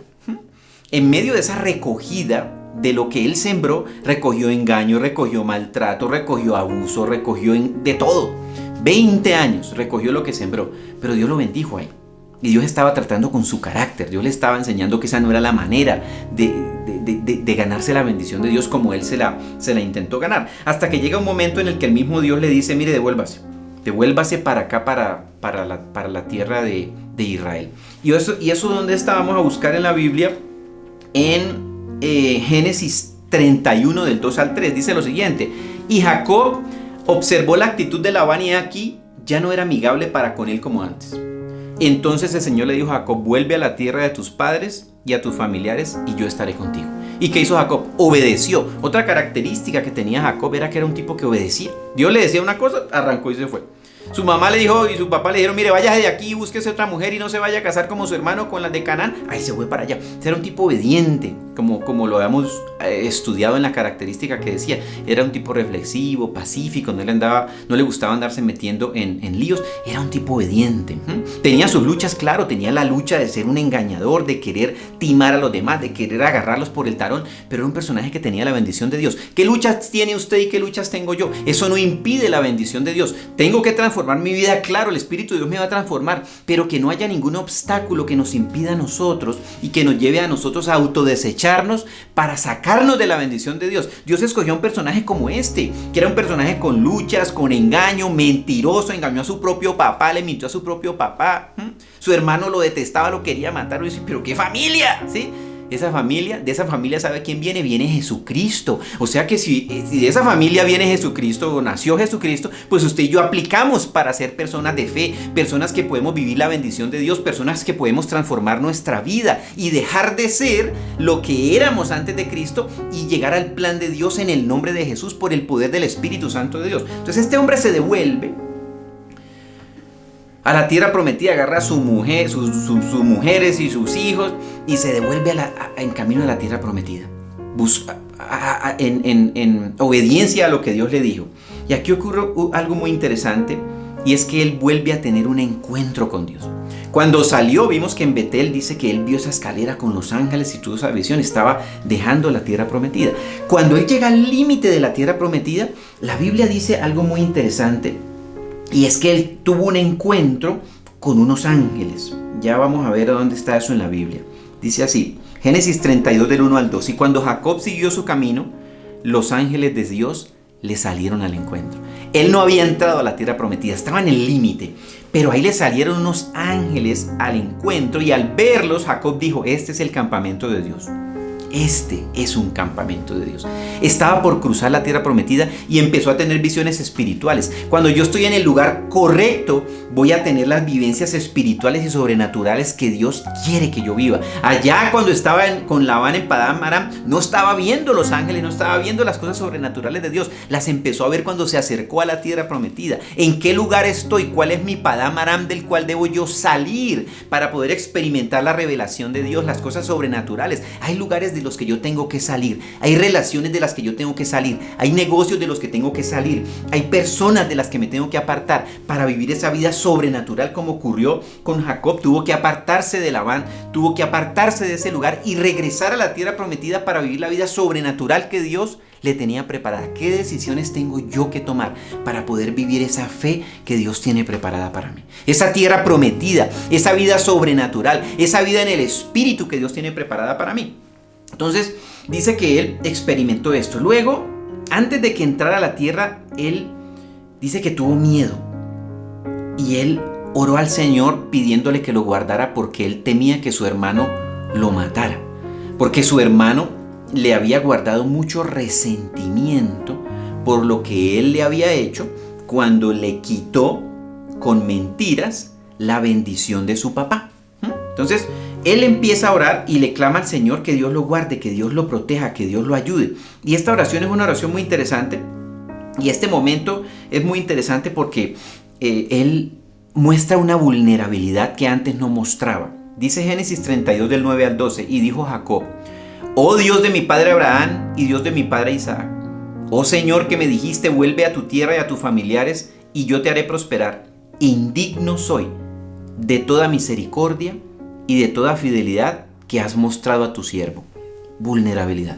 En medio de esa recogida de lo que él sembró, recogió engaño, recogió maltrato, recogió abuso, recogió de todo. 20 años recogió lo que sembró, pero Dios lo bendijo ahí. Y Dios estaba tratando con su carácter. Dios le estaba enseñando que esa no era la manera de ganarse la bendición de Dios como él se la intentó ganar. Hasta que llega un momento en el que el mismo Dios le dice: mire, devuélvase para acá, para la tierra de Israel. Y eso ¿dónde está? Vamos a buscar en la Biblia, en Génesis 31 del 2 al 3. Dice lo siguiente: y Jacob observó la actitud de Labán, y aquí ya no era amigable para con él como antes. Entonces el Señor le dijo a Jacob: vuelve a la tierra de tus padres y a tus familiares, y yo estaré contigo. ¿Y qué hizo Jacob? Obedeció. Otra característica que tenía Jacob era que era un tipo que obedecía. Dios le decía una cosa, arrancó y se fue. Su mamá le dijo y su papá le dijeron: mire, váyase de aquí, búsquese otra mujer y no se vaya a casar como su hermano con las de Canaán. Ahí se fue para allá. Era un tipo obediente, como lo habíamos estudiado en la característica que decía. Era un tipo reflexivo, pacífico, no le gustaba andarse metiendo en líos. Era un tipo obediente. Tenía sus luchas, claro, tenía la lucha de ser un engañador, de querer timar a los demás, de querer agarrarlos por el talón, pero era un personaje que tenía la bendición de Dios. ¿Qué luchas tiene usted y qué luchas tengo yo? Eso no impide la bendición de Dios. Tengo que transformar mi vida, claro, el Espíritu de Dios me va a transformar, pero que no haya ningún obstáculo que nos impida a nosotros y que nos lleve a nosotros a autodesecharnos para sacarnos de la bendición de Dios. Dios escogió a un personaje como este, que era un personaje con luchas, con engaño, mentiroso, engañó a su propio papá, le mintió a su propio papá. Su hermano lo detestaba, lo quería matar. Y dice: pero qué familia, ¿sí? De esa familia, ¿sabe quién viene? Viene Jesucristo. O sea que si de esa familia viene Jesucristo, o nació Jesucristo, pues usted y yo aplicamos para ser personas de fe, personas que podemos vivir la bendición de Dios, personas que podemos transformar nuestra vida y dejar de ser lo que éramos antes de Cristo y llegar al plan de Dios en el nombre de Jesús por el poder del Espíritu Santo de Dios. Entonces este hombre se devuelve a la tierra prometida, agarra a su mujer, sus mujeres y sus hijos, y se devuelve en camino a la tierra prometida, en obediencia a lo que Dios le dijo. Y aquí ocurre algo muy interesante, y es que él vuelve a tener un encuentro con Dios. Cuando salió, vimos que en Betel dice que él vio esa escalera con los ángeles y tuvo esa visión, estaba dejando la tierra prometida. Cuando él llega al límite de la tierra prometida, la Biblia dice algo muy interesante, y es que él tuvo un encuentro con unos ángeles. Ya vamos a ver dónde está eso en la Biblia. Dice así, Génesis 32 del 1 al 2. Y cuando Jacob siguió su camino, los ángeles de Dios le salieron al encuentro. Él no había entrado a la tierra prometida, estaba en el límite. Pero ahí le salieron unos ángeles al encuentro, y al verlos Jacob dijo: este es el campamento de Dios. este es un campamento de Dios. Estaba por cruzar la tierra prometida y empezó a tener visiones espirituales. Cuando yo estoy en el lugar correcto, voy a tener las vivencias espirituales y sobrenaturales que Dios quiere que yo viva. Allá cuando estaba con Labán en Padán Aram, no estaba viendo los ángeles, no estaba viendo las cosas sobrenaturales de Dios. Las empezó a ver cuando se acercó a la tierra prometida. ¿En qué lugar estoy? ¿Cuál es mi Padán Aram del cual debo yo salir para poder experimentar la revelación de Dios, las cosas sobrenaturales? Hay lugares de los que yo tengo que salir, hay relaciones de las que yo tengo que salir, hay negocios de los que tengo que salir, hay personas de las que me tengo que apartar para vivir esa vida sobrenatural, como ocurrió con Jacob. Tuvo que apartarse de Labán, tuvo que apartarse de ese lugar y regresar a la tierra prometida para vivir la vida sobrenatural que Dios le tenía preparada. ¿Qué decisiones tengo yo que tomar para poder vivir esa fe que Dios tiene preparada para mí? Esa tierra prometida, esa vida sobrenatural, esa vida en el Espíritu que Dios tiene preparada para mí. Entonces dice que él experimentó esto. Luego, antes de que entrara a la tierra, él dice que tuvo miedo. Y él oró al Señor pidiéndole que lo guardara porque él temía que su hermano lo matara. Porque su hermano le había guardado mucho resentimiento por lo que él le había hecho cuando le quitó con mentiras la bendición de su papá. Entonces, él empieza a orar y le clama al Señor que Dios lo guarde, que Dios lo proteja, que Dios lo ayude. Y esta oración es una oración muy interesante. Y este momento es muy interesante porque él muestra una vulnerabilidad que antes no mostraba. Dice Génesis 32 del 9 al 12, y dijo Jacob: oh Dios de mi padre Abraham y Dios de mi padre Isaac, oh Señor, que me dijiste: vuelve a tu tierra y a tus familiares y yo te haré prosperar. Indigno soy de toda misericordia y de toda fidelidad que has mostrado a tu siervo. Vulnerabilidad.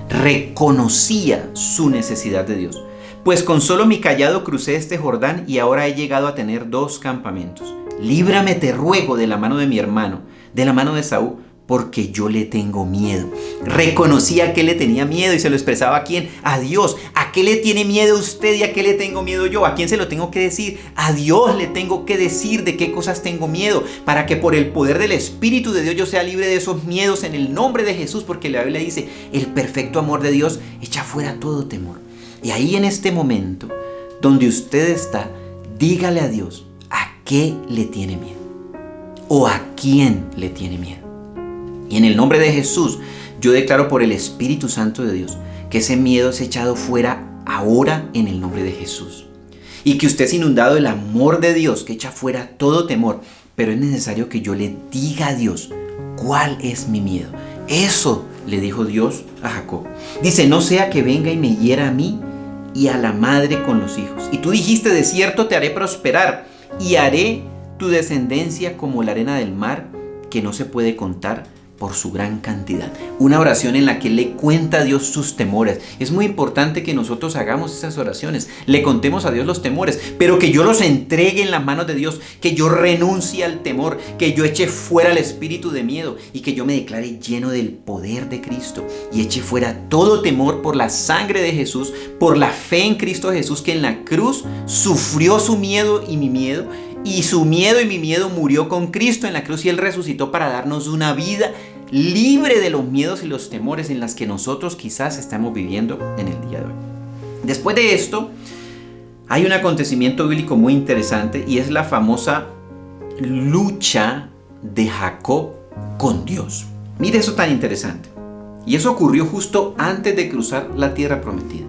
Reconocía su necesidad de Dios. Pues con solo mi cayado crucé este Jordán y ahora he llegado a tener 2 campamentos. Líbrame, te ruego, de la mano de mi hermano, de la mano de Esaú, porque yo le tengo miedo. Reconocía que le tenía miedo y se lo expresaba ¿a quién? A Dios. ¿A qué le tiene miedo usted y a qué le tengo miedo yo? ¿A quién se lo tengo que decir? A Dios le tengo que decir de qué cosas tengo miedo, para que por el poder del Espíritu de Dios yo sea libre de esos miedos en el nombre de Jesús, porque la Biblia dice: el perfecto amor de Dios echa fuera todo temor. Y ahí, en este momento donde usted está, dígale a Dios a qué le tiene miedo o a quién le tiene miedo. Y en el nombre de Jesús, yo declaro por el Espíritu Santo de Dios que ese miedo es echado fuera ahora en el nombre de Jesús. Y que usted es inundado del amor de Dios que echa fuera todo temor. Pero es necesario que yo le diga a Dios cuál es mi miedo. Eso le dijo Dios a Jacob. Dice: no sea que venga y me hiera a mí y a la madre con los hijos. Y tú dijiste: de cierto te haré prosperar y haré tu descendencia como la arena del mar, que no se puede contar por su gran cantidad. Una oración en la que le cuenta a Dios sus temores. Es muy importante que nosotros hagamos esas oraciones, le contemos a Dios los temores, pero que yo los entregue en las manos de Dios, que yo renuncie al temor, que yo eche fuera el espíritu de miedo y que yo me declare lleno del poder de Cristo y eche fuera todo temor por la sangre de Jesús, por la fe en Cristo Jesús, que en la cruz sufrió su miedo y mi miedo. Y su miedo y mi miedo murió con Cristo en la cruz y Él resucitó para darnos una vida libre de los miedos y los temores en las que nosotros quizás estamos viviendo en el día de hoy. Después de esto, hay un acontecimiento bíblico muy interesante y es la famosa lucha de Jacob con Dios. Mire eso tan interesante. Y eso ocurrió justo antes de cruzar la tierra prometida.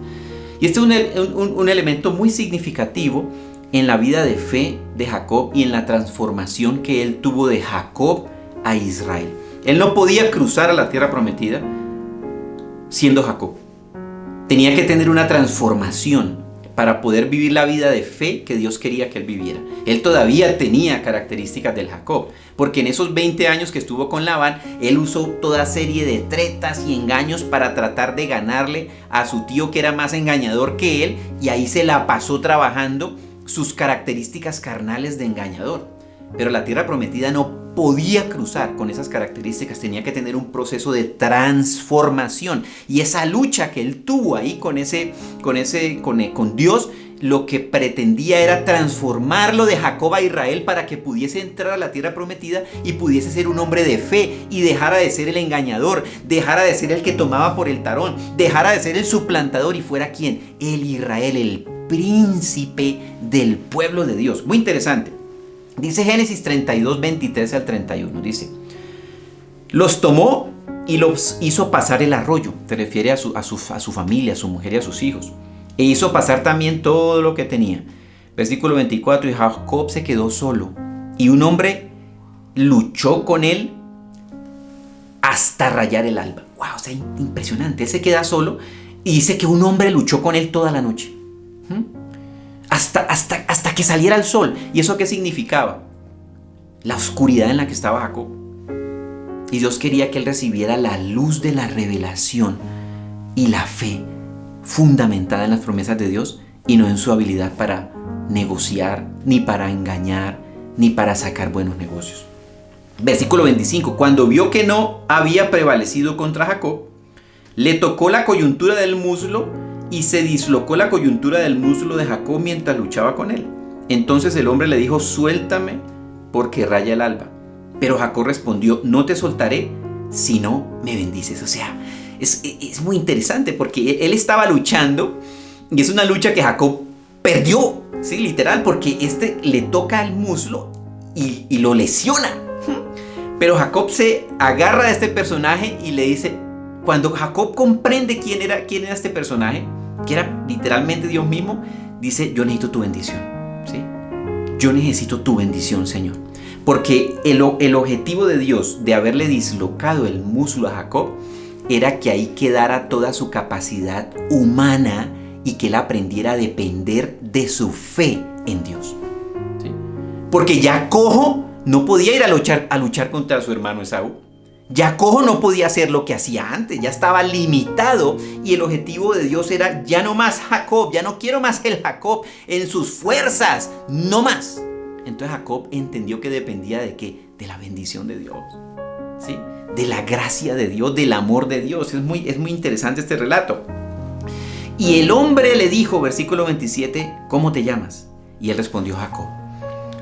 Y este es un elemento muy significativo en la vida de fe de Jacob y en la transformación que él tuvo de Jacob a Israel. Él no podía cruzar a la tierra prometida siendo Jacob. Tenía que tener una transformación para poder vivir la vida de fe que Dios quería que él viviera. Él todavía tenía características del Jacob, porque en esos 20 años que estuvo con Labán, él usó toda serie de tretas y engaños para tratar de ganarle a su tío, que era más engañador que él, y ahí se la pasó trabajando sus características carnales de engañador. Pero la tierra prometida no podía cruzar con esas características, tenía que tener un proceso de transformación. Y esa lucha que él tuvo ahí con Dios lo que pretendía era transformarlo de Jacob a Israel para que pudiese entrar a la tierra prometida y pudiese ser un hombre de fe y dejara de ser el engañador, dejara de ser el que tomaba por el tarón, dejara de ser el suplantador y fuera ¿quién? El Israel, el príncipe del pueblo de Dios. Muy interesante. Dice Génesis 32, 23 al 31. Dice: los tomó y los hizo pasar el arroyo. Se refiere a su familia, a su mujer y a sus hijos. E hizo pasar también todo lo que tenía. Versículo 24. Y Jacob se quedó solo. Y un hombre luchó con él hasta rayar el alba. ¡Wow! O sea, impresionante. Él se queda solo y dice que un hombre luchó con él toda la noche. Hasta que saliera el sol. ¿Y eso qué significaba? La oscuridad en la que estaba Jacob. Y Dios quería que él recibiera la luz de la revelación y la fe fundamentada en las promesas de Dios y no en su habilidad para negociar, ni para engañar, ni para sacar buenos negocios. Versículo 25. Cuando vio que no había prevalecido contra Jacob, le tocó la coyuntura del muslo y se dislocó la coyuntura del muslo de Jacob mientras luchaba con él. Entonces el hombre le dijo: suéltame porque raya el alba. Pero Jacob respondió: no te soltaré si no me bendices. O sea, es muy interesante porque él estaba luchando y es una lucha que Jacob perdió, ¿sí? Literal, porque le toca el muslo y lo lesiona. Pero Jacob se agarra de este personaje y le dice, cuando Jacob comprende quién era este personaje, que era literalmente Dios mismo, dice: yo necesito tu bendición, ¿sí? Yo necesito tu bendición, Señor. Porque el objetivo de Dios de haberle dislocado el muslo a Jacob era que ahí quedara toda su capacidad humana y que él aprendiera a depender de su fe en Dios, ¿sí? Porque ya cojo no podía ir a luchar contra su hermano Esaú. Ya cojo no podía hacer lo que hacía antes, ya estaba limitado y el objetivo de Dios era: ya no más Jacob, ya no quiero más el Jacob en sus fuerzas, no más. Entonces Jacob entendió que dependía ¿de qué? De la bendición de Dios, ¿sí? De la gracia de Dios, del amor de Dios. Es muy interesante este relato. Y el hombre le dijo, versículo 27, ¿cómo te llamas? Y él respondió: Jacob.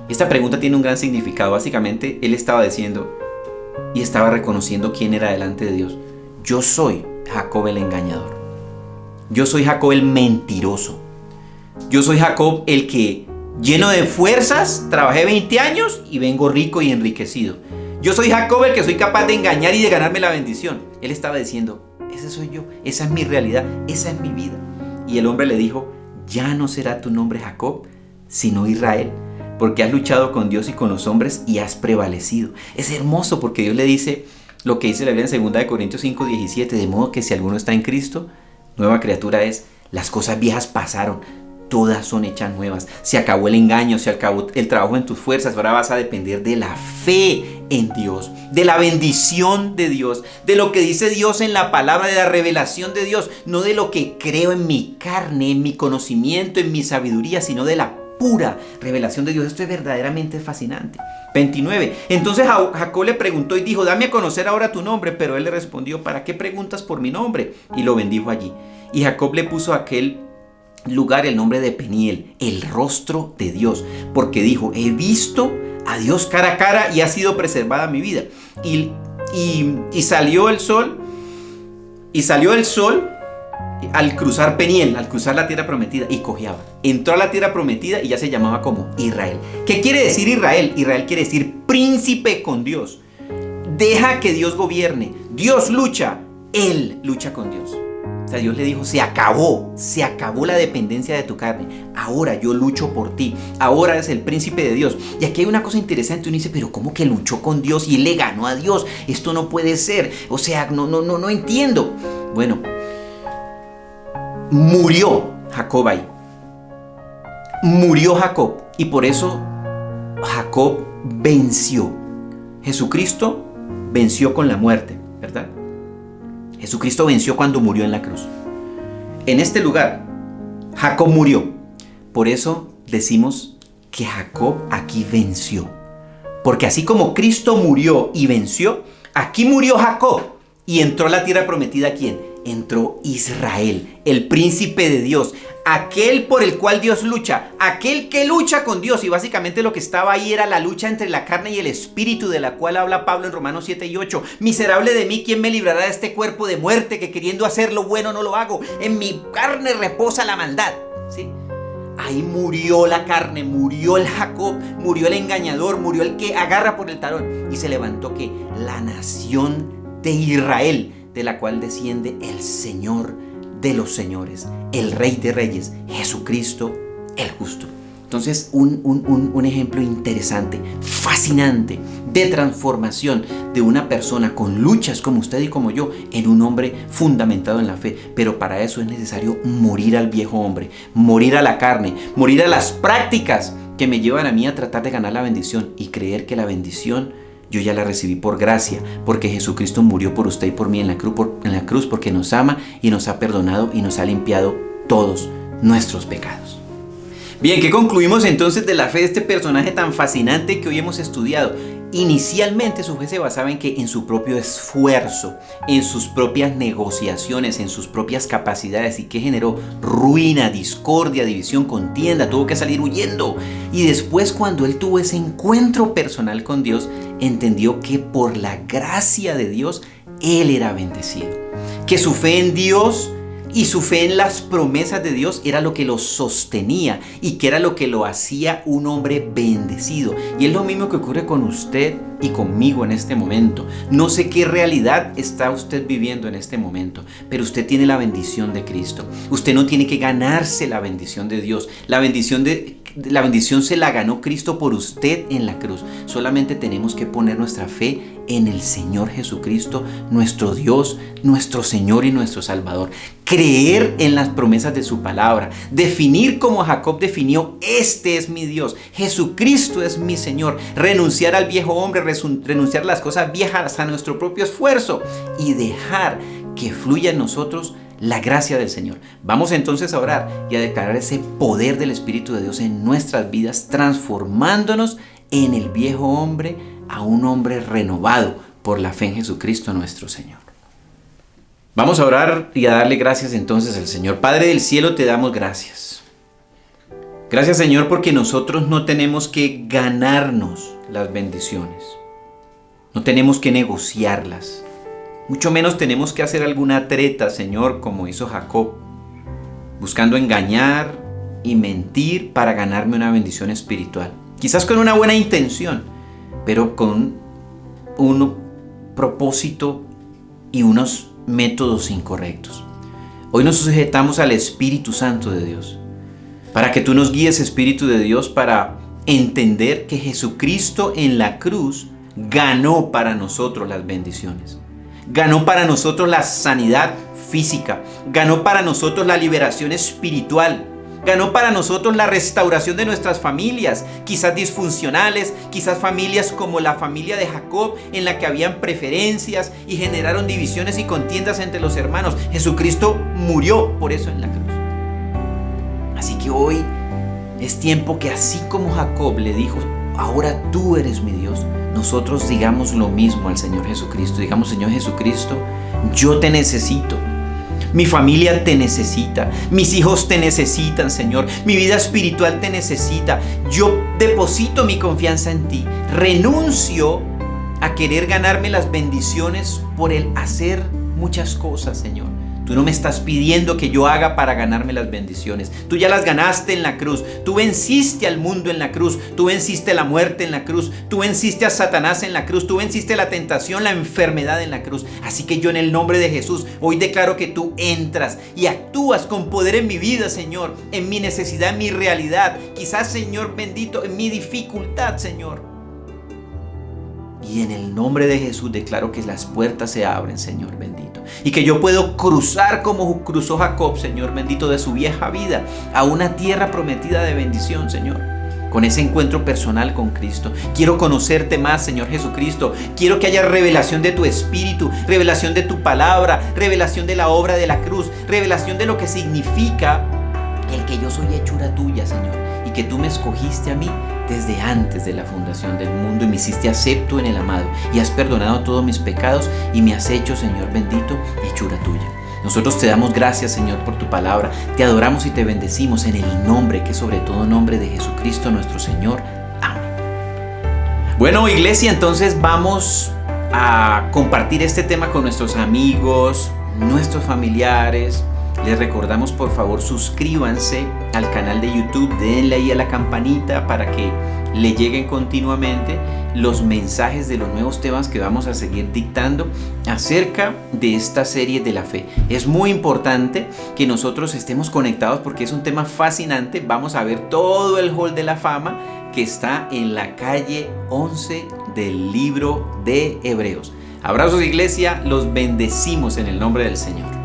Esta pregunta tiene un gran significado. Básicamente él estaba diciendo y estaba reconociendo quién era delante de Dios. Yo soy Jacob el engañador. Yo soy Jacob el mentiroso. Yo soy Jacob el que, lleno de fuerzas, trabajé 20 años y vengo rico y enriquecido. Yo soy Jacob el que soy capaz de engañar y de ganarme la bendición. Él estaba diciendo: ese soy yo, esa es mi realidad, esa es mi vida. Y el hombre le dijo: ya no será tu nombre Jacob, sino Israel, porque has luchado con Dios y con los hombres y has prevalecido. Es hermoso porque Dios le dice lo que dice la Biblia en 2 Corintios 5:17, de modo que si alguno está en Cristo, nueva criatura es. Las cosas viejas pasaron, todas son hechas nuevas. Se acabó el engaño, se acabó el trabajo en tus fuerzas. Ahora vas a depender de la fe en Dios, de la bendición de Dios, de lo que dice Dios en la palabra, de la revelación de Dios, no de lo que creo en mi carne, en mi conocimiento, en mi sabiduría, sino de la pura revelación de Dios. Esto es verdaderamente fascinante. 29. Entonces Jacob le preguntó y dijo: dame a conocer ahora tu nombre. Pero él le respondió: ¿para qué preguntas por mi nombre? Y lo bendijo allí. Y Jacob le puso a aquel lugar el nombre de Peniel, el rostro de Dios, porque dijo: he visto a Dios cara a cara y ha sido preservada mi vida. Y salió el sol al cruzar Peniel, al cruzar la tierra prometida, y cojeaba. Entró a la tierra prometida y ya se llamaba como Israel. ¿Qué quiere decir Israel? Israel quiere decir príncipe con Dios. Deja que Dios gobierne. Dios lucha, él lucha con Dios. O sea, Dios le dijo: se acabó la dependencia de tu carne. Ahora yo lucho por ti. Ahora eres el príncipe de Dios. Y aquí hay una cosa interesante. Uno dice: pero ¿cómo que luchó con Dios y él le ganó a Dios? Esto no puede ser. O sea, no entiendo. Bueno, murió Jacob ahí. Murió Jacob. Y por eso Jacob venció. Jesucristo venció con la muerte, ¿verdad? Jesucristo venció cuando murió en la cruz. En este lugar, Jacob murió. Por eso decimos que Jacob aquí venció. Porque así como Cristo murió y venció, aquí murió Jacob y entró a la tierra prometida. ¿Quién? entró Israel, el príncipe de Dios, aquel por el cual Dios lucha, aquel que lucha con Dios. Y básicamente lo que estaba ahí era la lucha entre la carne y el espíritu, de la cual habla Pablo en Romanos 7 y 8. Miserable de mí, ¿quién me librará de este cuerpo de muerte, que queriendo hacer lo bueno no lo hago? En mi carne reposa la maldad. ¿Sí? Ahí murió la carne, murió el Jacob, murió el engañador, murió el que agarra por el talón. Y se levantó que la nación de Israel, de la cual desciende el Señor de los señores, el Rey de Reyes, Jesucristo el justo. Entonces, un ejemplo interesante, fascinante, de transformación de una persona con luchas como usted y como yo, en un hombre fundamentado en la fe. Pero para eso es necesario morir al viejo hombre, morir a la carne, morir a las prácticas que me llevan a mí a tratar de ganar la bendición y creer que la bendición yo ya la recibí por gracia, porque Jesucristo murió por usted y por mí en la cruz, porque nos ama y nos ha perdonado y nos ha limpiado todos nuestros pecados. Bien, ¿qué concluimos entonces de la fe de este personaje tan fascinante que hoy hemos estudiado? Inicialmente su fe se basaba en su propio esfuerzo, en sus propias negociaciones, en sus propias capacidades, y que generó ruina, discordia, división, contienda, tuvo que salir huyendo. Y después, cuando él tuvo ese encuentro personal con Dios, entendió que por la gracia de Dios él era bendecido, que su fe en Dios y su fe en las promesas de Dios era lo que lo sostenía y que era lo que lo hacía un hombre bendecido. Y es lo mismo que ocurre con usted y conmigo en este momento. No sé qué realidad está usted viviendo en este momento, pero usted tiene la bendición de Cristo. Usted no tiene que ganarse la bendición de Dios. La bendición se la ganó Cristo por usted en la cruz. Solamente tenemos que poner nuestra fe en el Señor Jesucristo, nuestro Dios, nuestro Señor y nuestro Salvador. Creer en las promesas de su palabra. Definir como Jacob definió: este es mi Dios, Jesucristo es mi Señor. Renunciar al viejo hombre, renunciar a las cosas viejas, a nuestro propio esfuerzo, y dejar que fluya en nosotros la gracia del Señor. Vamos entonces a orar y a declarar ese poder del Espíritu de Dios en nuestras vidas, transformándonos en el viejo hombre a un hombre renovado por la fe en Jesucristo nuestro Señor. Vamos a orar y a darle gracias entonces al Señor. Padre del cielo, te damos gracias. Gracias, Señor, porque nosotros no tenemos que ganarnos las bendiciones. No tenemos que negociarlas. Mucho menos tenemos que hacer alguna treta, Señor, como hizo Jacob, buscando engañar y mentir para ganarme una bendición espiritual. Quizás con una buena intención, pero con un propósito y unos métodos incorrectos. Hoy nos sujetamos al Espíritu Santo de Dios, para que tú nos guíes, Espíritu de Dios, para entender que Jesucristo en la cruz ganó para nosotros las bendiciones. Ganó para nosotros la sanidad física, ganó para nosotros la liberación espiritual, ganó para nosotros la restauración de nuestras familias, quizás disfuncionales, quizás familias como la familia de Jacob, en la que habían preferencias y generaron divisiones y contiendas entre los hermanos. Jesucristo murió por eso en la cruz. Así que hoy es tiempo que, así como Jacob le dijo: ahora tú eres mi Dios, nosotros digamos lo mismo al Señor Jesucristo. Digamos: Señor Jesucristo, yo te necesito. Mi familia te necesita. Mis hijos te necesitan, Señor. Mi vida espiritual te necesita. Yo deposito mi confianza en ti. Renuncio a querer ganarme las bendiciones por el hacer muchas cosas, Señor. Tú no me estás pidiendo que yo haga para ganarme las bendiciones. Tú ya las ganaste en la cruz. Tú venciste al mundo en la cruz. Tú venciste la muerte en la cruz. Tú venciste a Satanás en la cruz. Tú venciste la tentación, la enfermedad en la cruz. Así que yo, en el nombre de Jesús, hoy declaro que tú entras y actúas con poder en mi vida, Señor, en mi necesidad, en mi realidad. Quizás, Señor bendito, en mi dificultad, Señor. Y en el nombre de Jesús declaro que las puertas se abren, Señor bendito. Y que yo puedo cruzar como cruzó Jacob, Señor bendito, de su vieja vida a una tierra prometida de bendición, Señor. Con ese encuentro personal con Cristo. Quiero conocerte más, Señor Jesucristo. Quiero que haya revelación de tu Espíritu, revelación de tu palabra, revelación de la obra de la cruz, revelación de lo que significa el que yo soy hechura tuya, Señor. Y que tú me escogiste a mí desde antes de la fundación del mundo y me hiciste acepto en el amado y has perdonado todos mis pecados y me has hecho, Señor bendito, hechura tuya. Nosotros te damos gracias, Señor, por tu palabra. Te adoramos y te bendecimos en el nombre, que es sobre todo nombre de Jesucristo nuestro Señor. Amén. Bueno, iglesia, entonces vamos a compartir este tema con nuestros amigos, nuestros familiares. Les recordamos, por favor, suscríbanse al canal de YouTube, denle ahí a la campanita para que le lleguen continuamente los mensajes de los nuevos temas que vamos a seguir dictando acerca de esta serie de la fe. Es muy importante que nosotros estemos conectados porque es un tema fascinante. Vamos a ver todo el hall de la fama que está en la calle 11 del libro de Hebreos. Abrazos, iglesia, los bendecimos en el nombre del Señor.